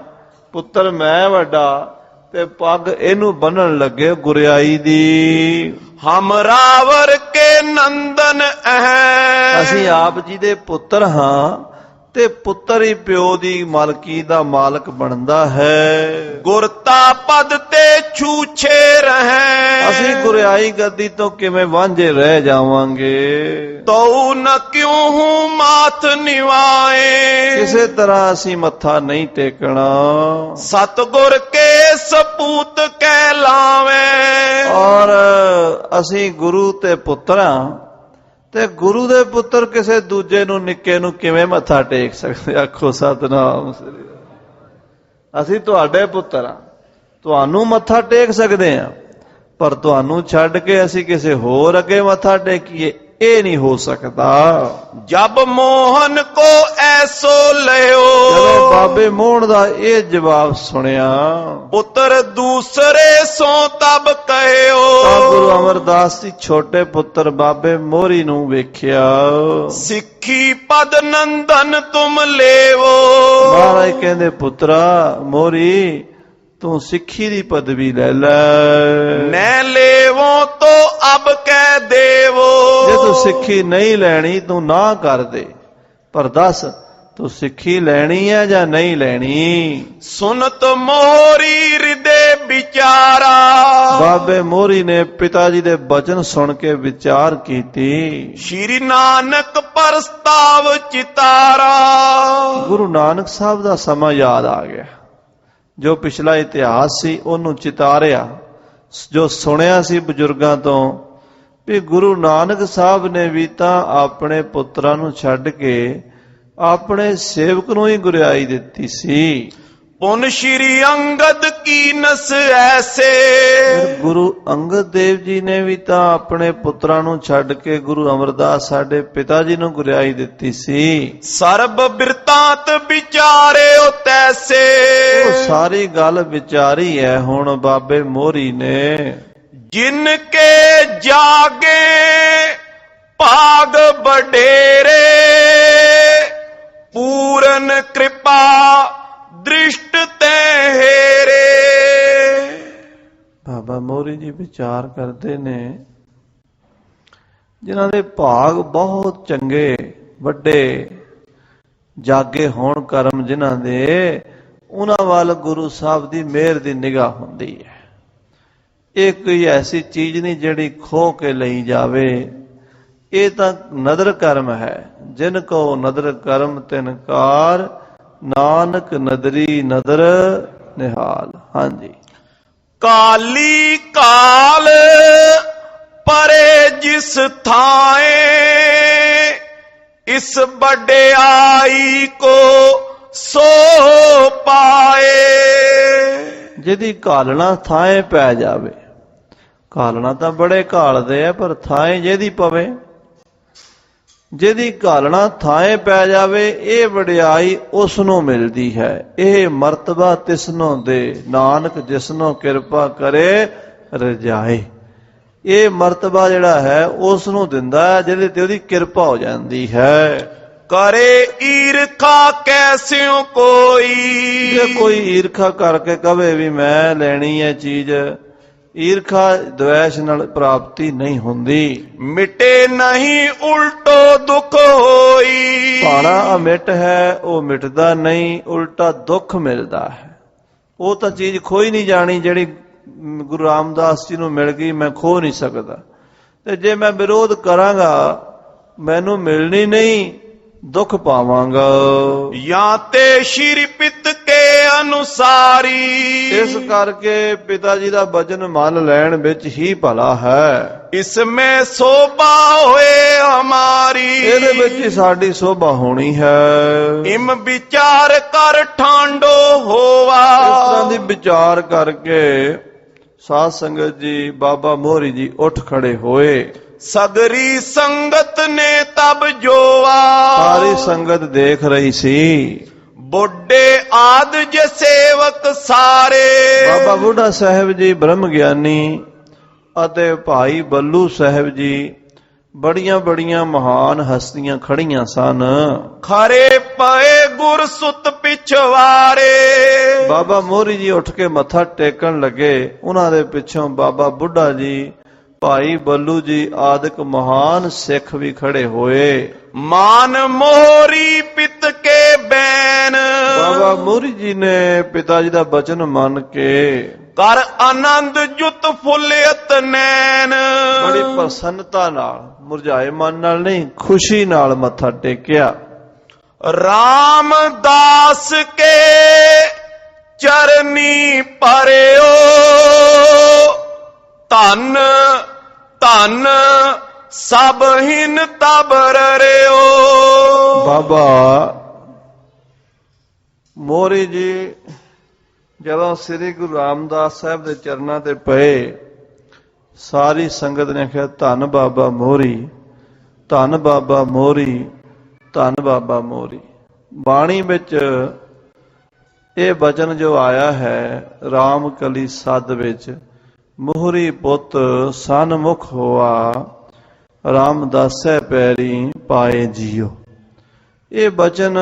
ਪੁੱਤਰ ਮੈਂ ਵੱਡਾ ਤੇ ਪੱਗ ਇਹਨੂੰ ਬੰਨਣ ਲੱਗੇ ਗੁਰਿਆਈ ਦੀ। ਹਮ ਰਾਵਰ ਕੇ ਨੰਦਨ ਹੈ। ਅਸੀਂ ਆਪ ਜੀ ਦੇ ਪੁੱਤਰ ਹਾਂ ਤੇ ਪੁੱਤਰ ਹੀ ਪਿਓ ਦੀ ਮਾਲਕੀ ਦਾ ਮਾਲਕ ਬਣਦਾ ਹੈ। ਗੁਰਤਾ ਪਦ ਤੇ ਛੂਛੇ ਰਹੇ। ਅਸੀਂ ਗੁਰਿਆਈ ਗੱਦੀ ਤੋਂ ਕਿਵੇਂ ਵਾਂਝੇ ਰਹਿ ਜਾਵਾਂਗੇ? ਤਉ ਨ ਕਿਉ ਹੂੰ ਮਾਥ ਨਿਵਾਏ। ਕਿਸੇ ਤਰ੍ਹਾਂ ਅਸੀਂ ਮੱਥਾ ਨਹੀਂ ਟੇਕਣਾ। ਸਤਿਗੁਰ ਕੇ ਸਪੂਤ ਕਹਿਲਾਵੇਂ। ਔਰ ਅਸੀਂ ਗੁਰੂ ਤੇ ਪੁੱਤਰਾਂ, ਤੇ ਗੁਰੂ ਦੇ ਪੁੱਤਰ ਕਿਸੇ ਦੂਜੇ ਨੂੰ ਨਿੱਕੇ ਨੂੰ ਕਿਵੇਂ ਮੱਥਾ ਟੇਕ ਸਕਦੇ? ਆਖੋ ਸਤਿਨਾਮ ਸ੍ਰੀ। ਅਸੀਂ ਤੁਹਾਡੇ ਪੁੱਤਰ ਹਾਂ, ਤੁਹਾਨੂੰ ਮੱਥਾ ਟੇਕ ਸਕਦੇ ਹਾਂ, ਪਰ ਤੁਹਾਨੂੰ ਛੱਡ ਕੇ ਅਸੀਂ ਕਿਸੇ ਹੋਰ ਅੱਗੇ ਮੱਥਾ ਟੇਕੀਏ, ਇਹ ਨਹੀਂ ਹੋ ਸਕਦਾ। ਜਬ ਮੋਹਨ ਕੋ ਐਸੋ ਲਿਓ। ਜਦੋਂ ਬਾਬੇ ਮੋਹਣ ਦਾ ਇਹ ਜਵਾਬ ਸੁਣਿਆ, ਪੁੱਤਰ ਦੂਸਰੇ ਸੋ ਤਬ ਕਹਿਓ। ਤਾਂ ਗੁਰੂ ਅਮਰਦਾਸ ਜੀ ਛੋਟੇ ਪੁੱਤਰ ਬਾਬੇ ਮੋਹਰੀ ਨੂੰ ਵੇਖਿਆ। ਸਿੱਖੀ ਪਦ ਨੰਦਨ ਤੁਮ ਲੇਵੋ। ਮਹਾਰਾਜ ਕਹਿੰਦੇ, ਪੁੱਤਰਾ ਮੋਹਰੀ, ਤੂੰ ਸਿੱਖੀ ਦੀ ਪਦਵੀ ਲੈ ਲੈ। ਨੈ ਲੇਵੋ ਤੋ ਅਬ ਕਹਿ ਦੇਵੋ। ਜੇ ਤੂੰ ਸਿੱਖੀ ਨਹੀਂ ਲੈਣੀ ਤੂੰ ਨਾ ਕਰ ਦੇ, ਪਰ ਦੱਸ ਤੂੰ ਸਿੱਖੀ ਲੈਣੀ ਹੈ ਜਾਂ ਨਹੀਂ ਲੈਣੀ? ਸੁਨਤ ਮੋਹਰੀ ਹਿਰਦੇ ਵਿਚਾਰਾ। ਬਾਬੇ ਮੋਹਰੀ ਨੇ ਪਿਤਾ ਜੀ ਦੇ ਬਚਨ ਸੁਣ ਕੇ ਵਿਚਾਰ ਕੀਤੀ। ਸ਼੍ਰੀ ਨਾਨਕ ਪ੍ਰਸਤਾਵ ਚਿਤਾਰਾ। ਗੁਰੂ ਨਾਨਕ ਸਾਹਿਬ ਦਾ ਸਮਾਂ ਯਾਦ ਆ ਗਿਆ। ਜੋ ਪਿਛਲਾ ਇਤਿਹਾਸ ਸੀ ਉਹਨੂੰ ਚਿਤਾਰਿਆ, ਜੋ ਸੁਣਿਆ ਸੀ ਬਜ਼ੁਰਗਾਂ ਤੋਂ ਵੀ ਗੁਰੂ ਨਾਨਕ ਸਾਹਿਬ ਨੇ ਵੀ ਤਾਂ ਆਪਣੇ ਪੁੱਤਰਾਂ ਨੂੰ ਛੱਡ ਕੇ ਆਪਣੇ ਸੇਵਕ ਨੂੰ ਹੀ ਗੁਰਿਆਈ ਦਿੱਤੀ ਸੀ। ਪੁਨ ਸ਼੍ਰੀ ਅੰਗਦ ਕੀ ਨਸ ਐਸੇ। ਗੁਰੂ ਅੰਗਦ ਦੇਵ ਜੀ ਨੇ ਵੀ ਤਾਂ ਆਪਣੇ ਪੁੱਤਰਾਂ ਨੂੰ ਛੱਡ ਕੇ ਗੁਰੂ ਅਮਰਦਾਸ ਸਾਡੇ ਪਿਤਾ ਜੀ ਨੂੰ ਗੁਰਿਆਈ ਦਿੱਤੀ ਸੀ। ਸਰਬ ਬਿਰਤਾਂਤ ਵਿਚਾਰਿਓ ਤੈਸੇ। ਉਹ ਸਾਰੀ ਗੱਲ ਵਿਚਾਰੀ ਹੈ ਹੁਣ ਬਾਬੇ ਮੋਹਰੀ ਨੇ। ਜਿਨ ਕੇ ਜਾਗੇ ਭਾਗ ਵਡੇਰੇ ਪੂਰਨ ਕਿਰਪਾ ਦ੍ਰਿਸ਼ਟ ਤੇ ਹੇਰੇ। ਬਾਬਾ ਮੋਹਰੀ ਜੀ ਵਿਚਾਰ ਕਰਦੇ ਨੇ ਜਿਨ੍ਹਾਂ ਦੇ ਭਾਗ ਬਹੁਤ ਚੰਗੇ ਵੱਡੇ ਜਾਗੇ ਹੋਣ ਕਰਮ ਜਿਨ੍ਹਾਂ ਦੇ, ਉਹਨਾਂ ਵੱਲ ਗੁਰੂ ਸਾਹਿਬ ਦੀ ਮਿਹਰ ਦੀ ਨਿਗਾਹ ਹੁੰਦੀ ਹੈ। ਇਹ ਕੋਈ ਐਸੀ ਚੀਜ਼ ਨਹੀਂ ਜਿਹੜੀ ਖੋਹ ਕੇ ਲਈ ਜਾਵੇ, ਇਹ ਤਾਂ ਨਦਰ ਕਰਮ ਹੈ। ਜਿਨ ਕੋ ਨਦਰ ਕਰਮ ਤਿਨ ਕਾਰ ਨਾਨਕ ਨਦਰੀ ਨਦਰ ਨਿਹਾਲ। ਹਾਂਜੀ। ਕਾਲੀ ਕਾਲ ਪਰੇ ਜਿਸ ਥਾਏ ਇਸ ਵਡਿਆਈ ਕੋ ਸੋ ਪਾਏ। ਜਿਹਦੀ ਘਾਲਣਾ ਥਾਏ ਪੈ ਜਾਵੇ, ਘਾਲਣਾ ਤਾਂ ਬੜੇ ਘਾਲਦੇ ਆ ਪਰ ਥਾਏ ਜਿਹਦੀ ਪਵੇ, ਜਿਹਦੀ ਘਾਲਣਾ ਥਾਏ ਪੈ ਜਾਵੇ ਇਹ ਵਡਿਆਈ ਉਸ ਨੂੰ ਮਿਲਦੀ ਹੈ। ਇਹ ਮਰਤਬਾ ਤਿਸਨੋਂ ਦੇ ਨਾਨਕ ਜਿਸਨੋਂ ਕਿਰਪਾ ਕਰੇ ਰਜਾਏ। ਇਹ ਮਰਤਬਾ ਜਿਹੜਾ ਹੈ ਉਸ ਨੂੰ ਦਿੰਦਾ ਹੈ ਜਿਹਦੇ ਤੇ ਉਹਦੀ ਕਿਰਪਾ ਹੋ ਜਾਂਦੀ ਹੈ। ਕਰੇ ਈਰਖਾ ਕੈਸਿਓ ਕੋਈ। ਜੇ ਕੋਈ ਈਰਖਾ ਕਰਕੇ ਕਵੇ ਵੀ ਮੈਂ ਲੈਣੀ ਹੈ ਚੀਜ਼, ਈਰਖਾ ਦਵੈਸ਼ ਨਾਲ ਪ੍ਰਾਪਤੀ ਨਹੀਂ ਹੁੰਦੀ। ਮਿਟੇ ਨਹੀਂ ਉਲਟੋ ਦੁੱਖ ਹੋਈ। ਭਾਣਾ ਅਮਿਟ ਹੈ ਉਹ ਮਿਟਦਾ ਨਹੀਂ, ਉਲਟਾ ਦੁੱਖ ਮਿਲਦਾ ਹੈ। ਉਹ ਤਾਂ ਚੀਜ਼ ਖੋਈ ਨਹੀਂ ਜਾਣੀ ਜਿਹੜੀ ਗੁਰੂ ਰਾਮਦਾਸ ਜੀ ਨੂੰ ਮਿਲ ਗਈ, ਮੈਂ ਖੋ ਨਹੀਂ ਸਕਦਾ। ਤੇ ਜੇ ਮੈਂ ਵਿਰੋਧ ਕਰਾਂਗਾ ਮੈਨੂੰ ਮਿਲਣੀ ਨਹੀਂ, ਦੁੱਖ ਪਾਵਾਂਗਾ। ਜਾਂ ਤੇ ਸ਼੍ਰੀ ਪਿਤ ਕੇ ਅਨੁਸਾਰੀ। ਇਸ ਕਰਕੇ ਪਿਤਾ ਜੀ ਦਾ ਵਚਨ ਮੰਨ ਲੈਣ ਵਿੱਚ ਹੀ ਭਲਾ ਹੈ। ਇਸਮੇ ਸੋਭਾ ਹੋਏ ਹਮਾਰੀ। ਇਹਦੇ ਵਿੱਚ ਹੀ ਸਾਡੀ ਸੋਭਾ ਹੋਣੀ ਹੈ। ਇਮ ਵਿਚਾਰ ਕਰ ਠਾਂਡੋ ਹੋਵਾ। ਇਸ ਤਰ੍ਹਾਂ ਦੀ ਵਿਚਾਰ ਕਰਕੇ ਸਾਧ ਸੰਗਤ ਜੀ ਬਾਬਾ ਮੋਹਰੀ ਜੀ ਉੱਠ ਖੜੇ ਹੋਏ। ਸਗਰੀ ਸੰਗਤ ਨੇ ਤਬ ਜੋਵਾ। ਸਾਰੀ ਸੰਗਤ ਦੇਖ ਰਹੀ ਸੀ। ਬੁੱਢੇ ਆਦ ਜੇ ਸੇਵਕ ਸਾਰੇ। ਬਾਬਾ ਬੁੱਢਾ ਸਾਹਿਬ ਜੀ ਬ੍ਰਹਮ ਗਿਆਨੀ ਅਤੇ ਭਾਈ ਬੱਲੂ ਸਾਹਿਬ ਜੀ ਬੜੀਆਂ ਬੜੀਆਂ ਮਹਾਨ ਹਸਤੀਆਂ ਖੜੀਆਂ ਸਨ। ਖਰੇ ਪਏ ਗੁਰ ਸੁਤ ਪਿਛਵਾਰੇ। ਬਾਬਾ ਮੋਹਰੀ ਜੀ ਉੱਠ ਕੇ ਮੱਥਾ ਟੇਕਣ ਲੱਗੇ। ਉਹਨਾਂ ਦੇ ਪਿੱਛੋਂ ਬਾਬਾ ਬੁੱਢਾ ਜੀ, ਭਾਈ ਬੱਲੂ ਜੀ ਆਦਿਕ ਮਹਾਨ ਸਿੱਖ ਵੀ ਖੜੇ ਹੋਏ। ਮਾਨ ਮੋਹਰੀ ਪਿਤ ਕੇ ਬੈਨ। ਬਾਬਾ ਮੋਹਰੀ ਜੀ ਨੇ ਪਿਤਾ ਜੀ ਦਾ ਬਚਨ ਮੰਨ ਕੇ ਕਰ ਆਨੰਦ ਜੁਤ ਫੁੱਲਿਅਤ ਨੈਣ। ਬੜੀ ਪ੍ਰਸੰਨਤਾ ਨਾਲ, ਮੁਰਝਾਏ ਮਨ ਨਾਲ ਨਹੀਂ, ਖੁਸ਼ੀ ਨਾਲ ਮੱਥਾ ਟੇਕਿਆ। ਰਾਮਦਾਸ ਕੇ ਚਰਨੀ ਪਰਿਓ ਧਨ ਧਨ ਸਭ ਹਿਨ ਤਬ ਰਿਓ। ਬਾਬਾ ਮੋਹਰੀ ਜੀ ਜਦੋਂ ਸ੍ਰੀ ਗੁਰੂ ਰਾਮਦਾਸ ਸਾਹਿਬ ਦੇ ਚਰਨਾਂ ਤੇ ਪਏ, ਸਾਰੀ ਸੰਗਤ ਨੇ ਕਿਹਾ ਧੰਨ ਬਾਬਾ ਮੋਹਰੀ, ਧੰਨ ਬਾਬਾ ਮੋਹਰੀ, ਧੰਨ ਬਾਬਾ ਮੋਹਰੀ। ਬਾਣੀ ਵਿੱਚ ਇਹ ਬਚਨ ਜੋ ਆਇਆ ਹੈ ਰਾਮ ਕਲੀ ਸਦ ਵਿੱਚ, ਮੋਹਰੀ ਪੁੱਤ ਸਨਮੁਖ ਹੋਆ ਰਾਮਦਾਸੈ ਪੈਰੀ ਪਾਏ ਜੀਓ। ਇਹ ਬਚਨ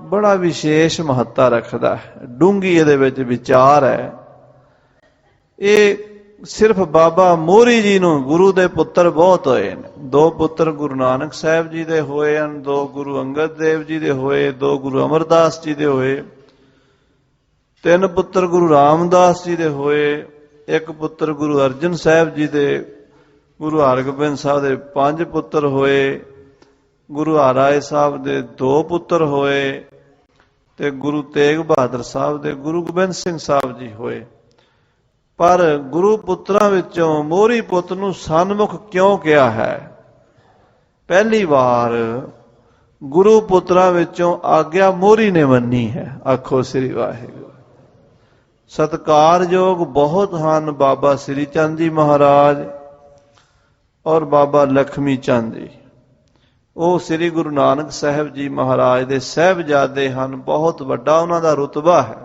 ਬੜਾ ਵਿਸ਼ੇਸ਼ ਮਹੱਤਤਾ ਰੱਖਦਾ ਹੈ, ਡੂੰਘੀ ਇਹਦੇ ਵਿੱਚ ਵਿਚਾਰ ਹੈ। ਇਹ ਸਿਰਫ ਬਾਬਾ ਮੋਹਰੀ ਜੀ ਨੂੰ, ਗੁਰੂ ਦੇ ਪੁੱਤਰ ਬਹੁਤ ਹੋਏ ਨੇ। 2 ਪੁੱਤਰ ਗੁਰੂ ਨਾਨਕ ਸਾਹਿਬ ਜੀ ਦੇ ਹੋਏ ਹਨ, 2 ਗੁਰੂ ਅੰਗਦ ਦੇਵ ਜੀ ਦੇ ਹੋਏ, 2 ਗੁਰੂ ਅਮਰਦਾਸ ਜੀ ਦੇ ਹੋਏ, 3 ਪੁੱਤਰ ਗੁਰੂ ਰਾਮਦਾਸ ਜੀ ਦੇ ਹੋਏ, 1 ਪੁੱਤਰ ਗੁਰੂ ਅਰਜਨ ਸਾਹਿਬ ਜੀ ਦੇ, ਗੁਰੂ ਹਰਗੋਬਿੰਦ ਸਾਹਿਬ ਦੇ 5 ਪੁੱਤਰ ਹੋਏ, ਗੁਰੂ ਹਰਿਰਾਏ ਸਾਹਿਬ ਦੇ 2 ਪੁੱਤਰ ਹੋਏ, ਤੇ ਗੁਰੂ ਤੇਗ ਬਹਾਦਰ ਸਾਹਿਬ ਦੇ, ਗੁਰੂ ਗੋਬਿੰਦ ਸਿੰਘ ਸਾਹਿਬ ਜੀ ਹੋਏ। ਪਰ ਗੁਰੂ ਪੁੱਤਰਾਂ ਵਿੱਚੋਂ ਮੋਹਰੀ ਪੁੱਤ ਨੂੰ ਸਨਮੁਖ ਕਿਉਂ ਕਿਹਾ ਹੈ? ਪਹਿਲੀ ਵਾਰ ਗੁਰੂ ਪੁੱਤਰਾਂ ਵਿੱਚੋਂ ਆਗਿਆ ਮੋਹਰੀ ਨੇ ਮੰਨੀ ਹੈ। ਆਖੋ ਸ੍ਰੀ ਵਾਹਿਗੁਰੂ। ਸਤਿਕਾਰਯੋਗ ਬਹੁਤ ਹਨ ਬਾਬਾ ਸ੍ਰੀ ਚੰਦ ਜੀ ਮਹਾਰਾਜ ਔਰ ਬਾਬਾ ਲਖਮੀ ਚੰਦ ਜੀ। ਉਹ ਸ੍ਰੀ ਗੁਰੂ ਨਾਨਕ ਸਾਹਿਬ ਜੀ ਮਹਾਰਾਜ ਦੇ ਸਾਹਿਬਜ਼ਾਦੇ ਹਨ। ਬਹੁਤ ਵੱਡਾ ਉਹਨਾਂ ਦਾ ਰੁਤਬਾ ਹੈ।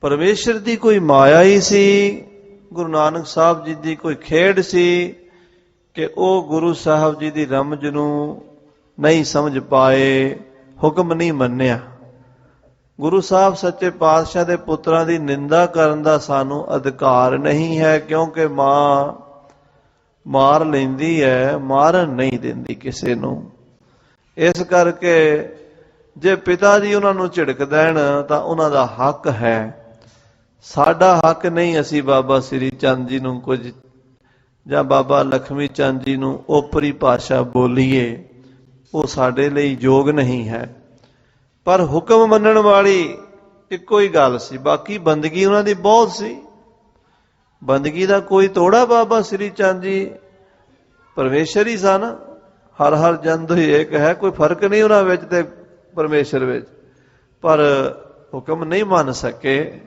ਪਰਮੇਸ਼ਰ ਦੀ ਕੋਈ ਮਾਇਆ ਹੀ ਸੀ, ਗੁਰੂ ਨਾਨਕ ਸਾਹਿਬ ਜੀ ਦੀ ਕੋਈ ਖੇਡ ਸੀ ਕਿ ਉਹ ਗੁਰੂ ਸਾਹਿਬ ਜੀ ਦੀ ਰਮਜ ਨੂੰ ਨਹੀਂ ਸਮਝ ਪਾਏ, ਹੁਕਮ ਨਹੀਂ ਮੰਨਿਆ। ਗੁਰੂ ਸਾਹਿਬ ਸੱਚੇ ਪਾਤਸ਼ਾਹ ਦੇ ਪੁੱਤਰਾਂ ਦੀ ਨਿੰਦਾ ਕਰਨ ਦਾ ਸਾਨੂੰ ਅਧਿਕਾਰ ਨਹੀਂ ਹੈ, ਕਿਉਂਕਿ ਮਾਂ ਮਾਰ ਲੈਂਦੀ ਹੈ, ਮਾਰਨ ਨਹੀਂ ਦਿੰਦੀ ਕਿਸੇ ਨੂੰ। ਇਸ ਕਰਕੇ ਜੇ ਪਿਤਾ ਜੀ ਉਹਨਾਂ ਨੂੰ ਝਿੜਕ ਦੇਣ ਤਾਂ ਉਹਨਾਂ ਦਾ ਹੱਕ ਹੈ, ਸਾਡਾ ਹੱਕ ਨਹੀਂ। ਅਸੀਂ ਬਾਬਾ ਸ੍ਰੀ ਚੰਦ ਜੀ ਨੂੰ ਕੁਝ ਜਾਂ ਬਾਬਾ ਲਖਮੀ ਚੰਦ ਜੀ ਨੂੰ ਓਪਰੀ ਭਾਸ਼ਾ ਬੋਲੀਏ, ਉਹ ਸਾਡੇ ਲਈ ਯੋਗ ਨਹੀਂ ਹੈ। ਪਰ ਹੁਕਮ ਮੰਨਣ ਵਾਲੀ ਇੱਕੋ ਹੀ ਗੱਲ ਸੀ, ਬਾਕੀ ਬੰਦਗੀ ਉਹਨਾਂ ਦੀ ਬਹੁਤ ਸੀ। ਬੰਦਗੀ ਦਾ ਕੋਈ ਤੋੜਾ ਬਾਬਾ ਸ੍ਰੀ ਚੰਦ ਜੀ ਪਰਮੇਸ਼ਰ ਹੀ ਸਨ। ਹਰ ਹਰ ਜੰਦ ਹੀ ਇੱਕ ਹੈ, ਕੋਈ ਫਰਕ ਨਹੀਂ ਉਹਨਾਂ ਵਿੱਚ ਤੇ ਪਰਮੇਸ਼ਰ ਵਿੱਚ, ਪਰ ਹੁਕਮ ਨਹੀਂ ਮੰਨ ਸਕੇ।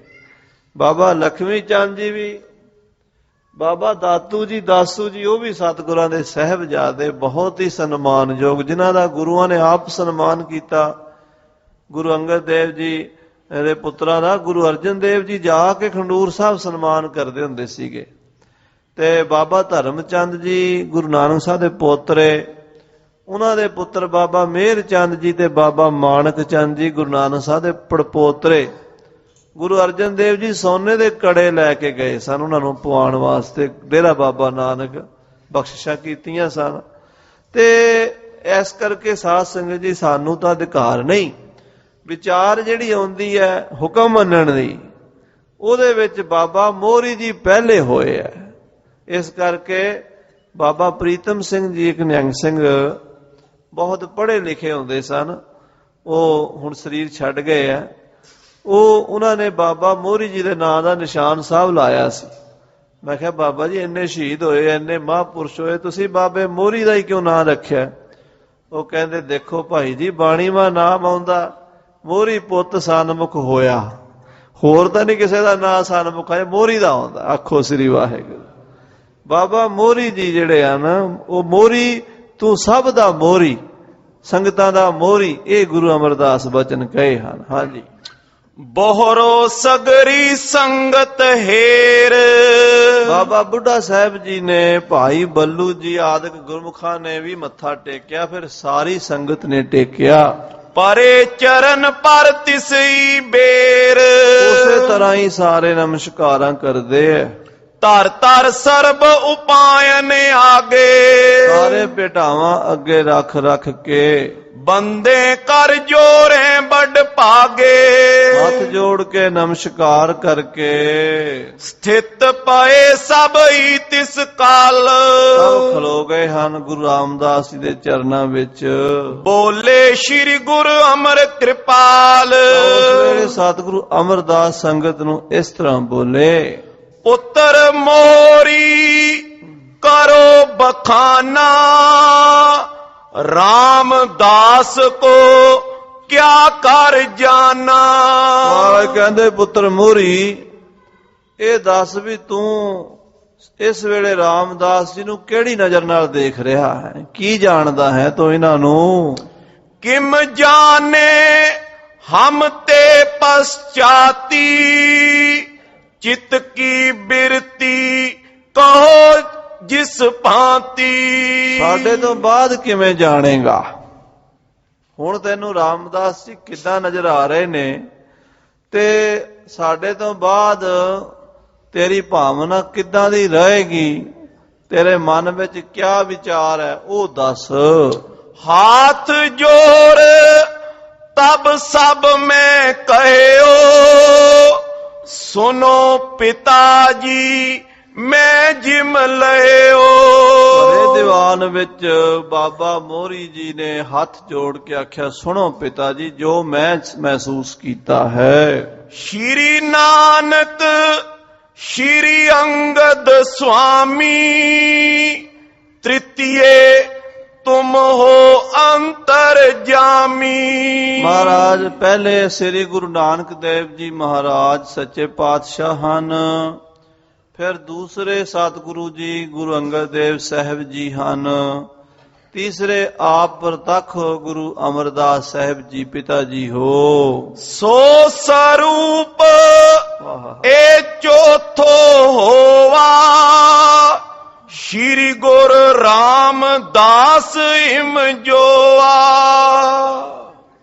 ਬਾਬਾ ਲਖਮੀ ਚੰਦ ਜੀ ਵੀ, ਬਾਬਾ ਦਾਤੂ ਜੀ ਦਾਸੂ ਜੀ, ਉਹ ਵੀ ਸਤਿਗੁਰਾਂ ਦੇ ਸਾਹਿਬਜ਼ਾਦੇ, ਬਹੁਤ ਹੀ ਸਨਮਾਨਯੋਗ, ਜਿਨ੍ਹਾਂ ਦਾ ਗੁਰੂਆਂ ਨੇ ਆਪ ਸਨਮਾਨ ਕੀਤਾ। ਗੁਰੂ ਅੰਗਦ ਦੇਵ ਜੀ ਦੇ ਪੁੱਤਰਾਂ ਦਾ ਗੁਰੂ ਅਰਜਨ ਦੇਵ ਜੀ ਜਾ ਕੇ ਖੰਡੂਰ ਸਾਹਿਬ ਸਨਮਾਨ ਕਰਦੇ ਹੁੰਦੇ ਸੀਗੇ। ਤੇ ਬਾਬਾ ਧਰਮ ਚੰਦ ਜੀ ਗੁਰੂ ਨਾਨਕ ਸਾਹਿਬ ਦੇ ਪੋਤਰੇ, ਉਹਨਾਂ ਦੇ ਪੁੱਤਰ ਬਾਬਾ ਮੇਹਰ ਚੰਦ ਜੀ ਤੇ ਬਾਬਾ ਮਾਣਕ ਚੰਦ ਜੀ ਗੁਰੂ ਨਾਨਕ ਸਾਹਿਬ ਦੇ ਪੜਪੋਤਰੇ। ਗੁਰੂ ਅਰਜਨ ਦੇਵ ਜੀ ਸੋਨੇ ਦੇ ਕੜੇ ਲੈ ਕੇ ਗਏ ਸਨ ਉਹਨਾਂ ਨੂੰ ਪਵਾਉਣ ਵਾਸਤੇ, ਡੇਰਾ ਬਾਬਾ ਨਾਨਕ ਬਖਸ਼ਿਸ਼ਾਂ ਕੀਤੀਆਂ ਸਨ। ਤੇ ਇਸ ਕਰਕੇ ਸਾਧ ਸੰਗਤ ਜੀ, ਸਾਨੂੰ ਤਾਂ ਅਧਿਕਾਰ ਨਹੀਂ। ਵਿਚਾਰ ਜਿਹੜੀ ਆਉਂਦੀ ਹੈ ਹੁਕਮ ਮੰਨਣ ਦੀ, ਉਹਦੇ ਵਿੱਚ ਬਾਬਾ ਮੋਹਰੀ ਜੀ ਪਹਿਲੇ ਹੋਏ ਹੈ। ਇਸ ਕਰਕੇ ਬਾਬਾ ਪ੍ਰੀਤਮ ਸਿੰਘ ਜੀ, ਇੱਕ ਨਿਹੰਗ ਸਿੰਘ, ਬਹੁਤ ਪੜ੍ਹੇ ਲਿਖੇ ਹੁੰਦੇ ਸਨ, ਉਹ ਹੁਣ ਸਰੀਰ ਛੱਡ ਗਏ ਹੈ। ਉਹਨਾਂ ਨੇ ਬਾਬਾ ਮੋਹਰੀ ਜੀ ਦੇ ਨਾਂ ਦਾ ਨਿਸ਼ਾਨ ਸਾਹਿਬ ਲਾਇਆ ਸੀ। ਮੈਂ ਕਿਹਾ ਬਾਬਾ ਜੀ ਇੰਨੇ ਸ਼ਹੀਦ ਹੋਏ, ਇੰਨੇ ਮਹਾਂਪੁਰਸ਼ ਹੋਏ, ਤੁਸੀਂ ਬਾਬੇ ਮੋਹਰੀ ਦਾ ਹੀ ਕਿਉਂ ਨਾਂ ਰੱਖਿਆ? ਉਹ ਕਹਿੰਦੇ ਦੇਖੋ ਭਾਈ ਜੀ, ਬਾਣੀ ਮਾ ਨਾਮ ਆਉਂਦਾ, ਮੋਹਰੀ ਪੁੱਤ ਸਨਮੁਖ ਹੋਇਆ, ਹੋਰ ਤਾਂ ਨਹੀਂ ਕਿਸੇ ਦਾ ਨਾਂ ਸਨਮੁਖ ਹੈ, ਮੋਹਰੀ ਦਾ ਆਉਂਦਾ। ਆਖੋ ਸ੍ਰੀ ਵਾਹਿਗੁਰੂ। ਬਾਬਾ ਮੋਹਰੀ ਜੀ ਜਿਹੜੇ ਆ ਨਾ, ਉਹ ਮੋਹਰੀ, ਤੂੰ ਸਭ ਦਾ ਮੋਹਰੀ, ਸੰਗਤਾਂ ਦਾ ਮੋਹਰੀ, ਇਹ ਗੁਰੂ ਅਮਰਦਾਸ ਬਚਨ ਕਹੇ ਹਨ। ਹਾਂਜੀ। ਬੋਹਰੋ ਸਗਰੀ ਸੰਗਤ ਹੇਰ। ਬਾਬਾ ਬੁੱਢਾ ਸਾਹਿਬ ਜੀ ਨੇ, ਭਾਈ ਬੱਲੂ ਜੀ ਆਦਿਕ ਗੁਰਮੁਖਾਂ ਨੇ ਵੀ ਮੱਥਾ ਟੇਕਿਆ, ਫਿਰ ਸਾਰੀ ਸੰਗਤ ਨੇ ਟੇਕਿਆ। ਪਰੇ ਚਰਨ ਪਰ ਤਿਸਈ ਬੇਰ। ਉਸੇ ਤਰ੍ਹਾਂ ਹੀ ਸਾਰੇ ਨਮਸਕਾਰਾਂ ਕਰਦੇ ਐ। ਧਰ ਧਰ ਸਰਬ ਉਪਾਇਨ ਆਗੇ। ਸਾਰੇ ਭੇਟਾਵਾਂ ਅੱਗੇ ਰੱਖ ਰੱਖ ਕੇ ਬੰਦੇ ਕਰ ਜੋਰੇ ਵੱਡ ਭਾਗੇ। ਹੱਥ ਜੋੜ ਕੇ ਨਮਸਕਾਰ ਕਰਕੇ ਸਥਿਤ ਪਏ ਸਭ ਹੀ ਤਿਸ ਕਾਲ। ਸਭ ਖਲੋ ਗਏ ਹਨ ਗੁਰੂ ਰਾਮਦਾਸ ਜੀ ਦੇ ਚਰਨਾਂ ਵਿੱਚ। ਬੋਲੇ ਸ੍ਰੀ ਗੁਰੂ ਅਮਰ ਕਿਰਪਾਲ। ਉਸ ਵੇਲੇ ਸਤਿਗੁਰੂ ਅਮਰਦਾਸ ਸੰਗਤ ਨੂੰ ਇਸ ਤਰ੍ਹਾਂ ਬੋਲੇ, ਪੁੱਤਰ ਮੋਰੀ ਕਰੋ ਬਖਾਨਾ, ਰਾਮਦਾਸ ਕੋ ਕਿਆ ਕਰ ਜਾਣਾ। ਮਹਾਰਾਜ ਕਹਿੰਦੇ ਪੁੱਤਰ ਮੋਰੀ, ਇਹ ਦੱਸ ਵੀ ਤੂੰ ਇਸ ਵੇਲੇ ਰਾਮਦਾਸ ਜੀ ਨੂੰ ਕਿਹੜੀ ਨਜ਼ਰ ਨਾਲ ਦੇਖ ਰਿਹਾ ਹੈ, ਕੀ ਜਾਣਦਾ ਹੈ ਤੂੰ ਇਹਨਾਂ ਨੂੰ? ਕਿਮ ਜਾਣੇ ਹਮ ਤੇ ਪਛਾਤੀ, ਚਿਤ ਕੀ ਬਿਰਤੀ ਕਹੋ ਜਿਸ ਭਾਂਤੀ। ਸਾਡੇ ਤੋਂ ਬਾਅਦ ਕਿਵੇਂ ਜਾਣੇਗਾ? ਹੁਣ ਤੈਨੂੰ ਰਾਮਦਾਸ ਜੀ ਕਿੱਦਾਂ ਨਜ਼ਰ ਆ ਰਹੇ ਨੇ, ਤੇ ਸਾਡੇ ਤੋਂ ਬਾਅਦ ਤੇਰੀ ਭਾਵਨਾ ਕਿੱਦਾਂ ਦੀ ਰਹੇਗੀ, ਤੇਰੇ ਮਨ ਵਿੱਚ ਕਿਆ ਵਿਚਾਰ ਹੈ ਉਹ ਦੱਸ। ਹਾਥ ਜੋੜ ਤਬ ਸਭ ਮੈਂ ਕਹਿਓ, ਸੁਨੋ ਪਿਤਾ ਜੀ ਮੈਂ ਜਿਮ ਲਿਓ। ਭਰੇ ਦੀਵਾਨ ਵਿੱਚ ਬਾਬਾ ਮੋਹਰੀ ਜੀ ਨੇ ਹੱਥ ਜੋੜ ਕੇ ਆਖਿਆ, ਸੁਣੋ ਪਿਤਾ ਜੀ, ਜੋ ਮੈਂ ਮਹਿਸੂਸ ਕੀਤਾ ਹੈ। ਸ਼੍ਰੀ ਨਾਨਕ श्री अंगद स्वामी तृतीय तुम हो अंतरजामी। ਮਹਾਰਾਜ ਪਹਿਲੇ ਸ੍ਰੀ ਗੁਰੂ ਨਾਨਕ ਦੇਵ ਜੀ ਮਹਾਰਾਜ ਸੱਚੇ ਪਾਤਸ਼ਾਹ ਹਨ। ਫਿਰ ਦੂਸਰੇ ਸਤਿਗੁਰੂ ਜੀ ਗੁਰੂ ਅੰਗਦ ਦੇਵ ਸਾਹਿਬ ਜੀ ਹਨ। ਤੀਸਰੇ ਆਪ ਪ੍ਰਤੱਖ ਗੁਰੂ ਅਮਰਦਾਸ ਸਾਹਿਬ ਜੀ ਪਿਤਾ ਜੀ ਹੋ। सो स्वरूप ਵਾਹ ए चौथो होवा श्री गुरु रामदास इम जोआ।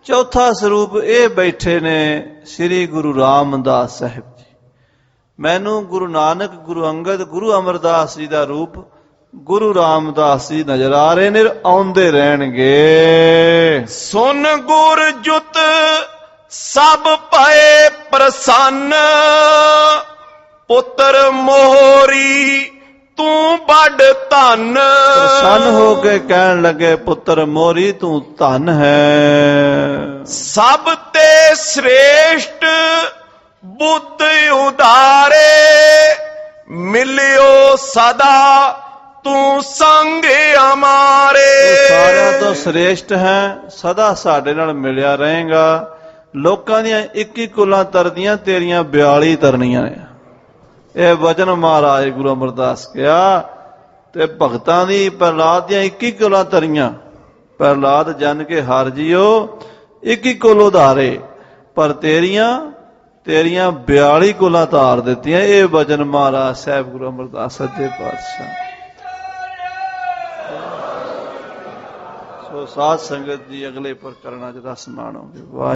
ਚੌਥਾ ਸਰੂਪ ਇਹ ਬੈਠੇ ਨੇ ਸ੍ਰੀ ਗੁਰੂ ਰਾਮਦਾਸ ਸਾਹਿਬ ਜੀ। ਮੈਨੂੰ ਗੁਰੂ ਨਾਨਕ ਗੁਰੂ ਅੰਗਦ ਗੁਰੂ ਅਮਰਦਾਸ ਜੀ ਦਾ ਰੂਪ ਗੁਰੂ ਰਾਮਦਾਸ ਜੀ ਨਜ਼ਰ ਆ ਰਹੇ ਨੇ, ਆਉਂਦੇ ਰਹਿਣਗੇ। सुन गुर जुत सब पए प्रसन्न पुत्र मोहरी तू बड़ धन। ਪ੍ਰਸੰਨ ਹੋ ਕੇ ਕਹਿਣ ਲੱਗੇ ਪੁੱਤਰ ਮੋਰੀ ਤੂੰ ਧਨ ਹੈ। सब ते श्रेष्ठ बुद्ध उदारे मिलियो सदा तू संग हमारे। ਤੂੰ ਸਾਰਿਆਂ ਤੋਂ ਸ੍ਰੇਸ਼ਟ ਹੈ, ਸਦਾ ਸਾਡੇ ਨਾਲ ਮਿਲਿਆ ਰਹੇਗਾ। ਲੋਕਾਂ ਦੀਆਂ 21 ਕੁਲਾਂ ਤਰਦੀਆਂ, ਤੇਰੀਆਂ 42 ਤਰਨੀਆਂ ਨੇ। ਇਹ ਵਚਨ ਮਹਾਰਾਜ ਗੁਰੂ ਅਮਰਦਾਸ ਕਿਹਾ ਤੇ ਭਗਤਾਂ ਦੀ ਪ੍ਰਹਲਾਦ ਦੀਆਂ 21 ਕੁਲਾਂ ਤਰੀਆਂ। ਪ੍ਰਹਲਾਦ ਜਨ ਕੇ ਹਰ ਜੀਓ 21 ਕੁਲ ਉਧਾਰੇ, ਪਰ ਤੇਰੀਆਂ 42 ਕੁਲਾਂ ਧਾਰ ਦਿੱਤੀਆਂ। ਇਹ ਵਚਨ ਮਹਾਰਾਜ ਸਾਹਿਬ ਗੁਰੂ ਅਮਰਦਾਸ ਸੱਚੇ ਪਾਤਸ਼ਾਹ। ਸੋ ਸਾਧ ਸੰਗਤ ਜੀ ਅਗਲੇ ਪ੍ਰਕਰਣਾਂ 'ਚ ਰਸ ਮਾਣੋਗੇ।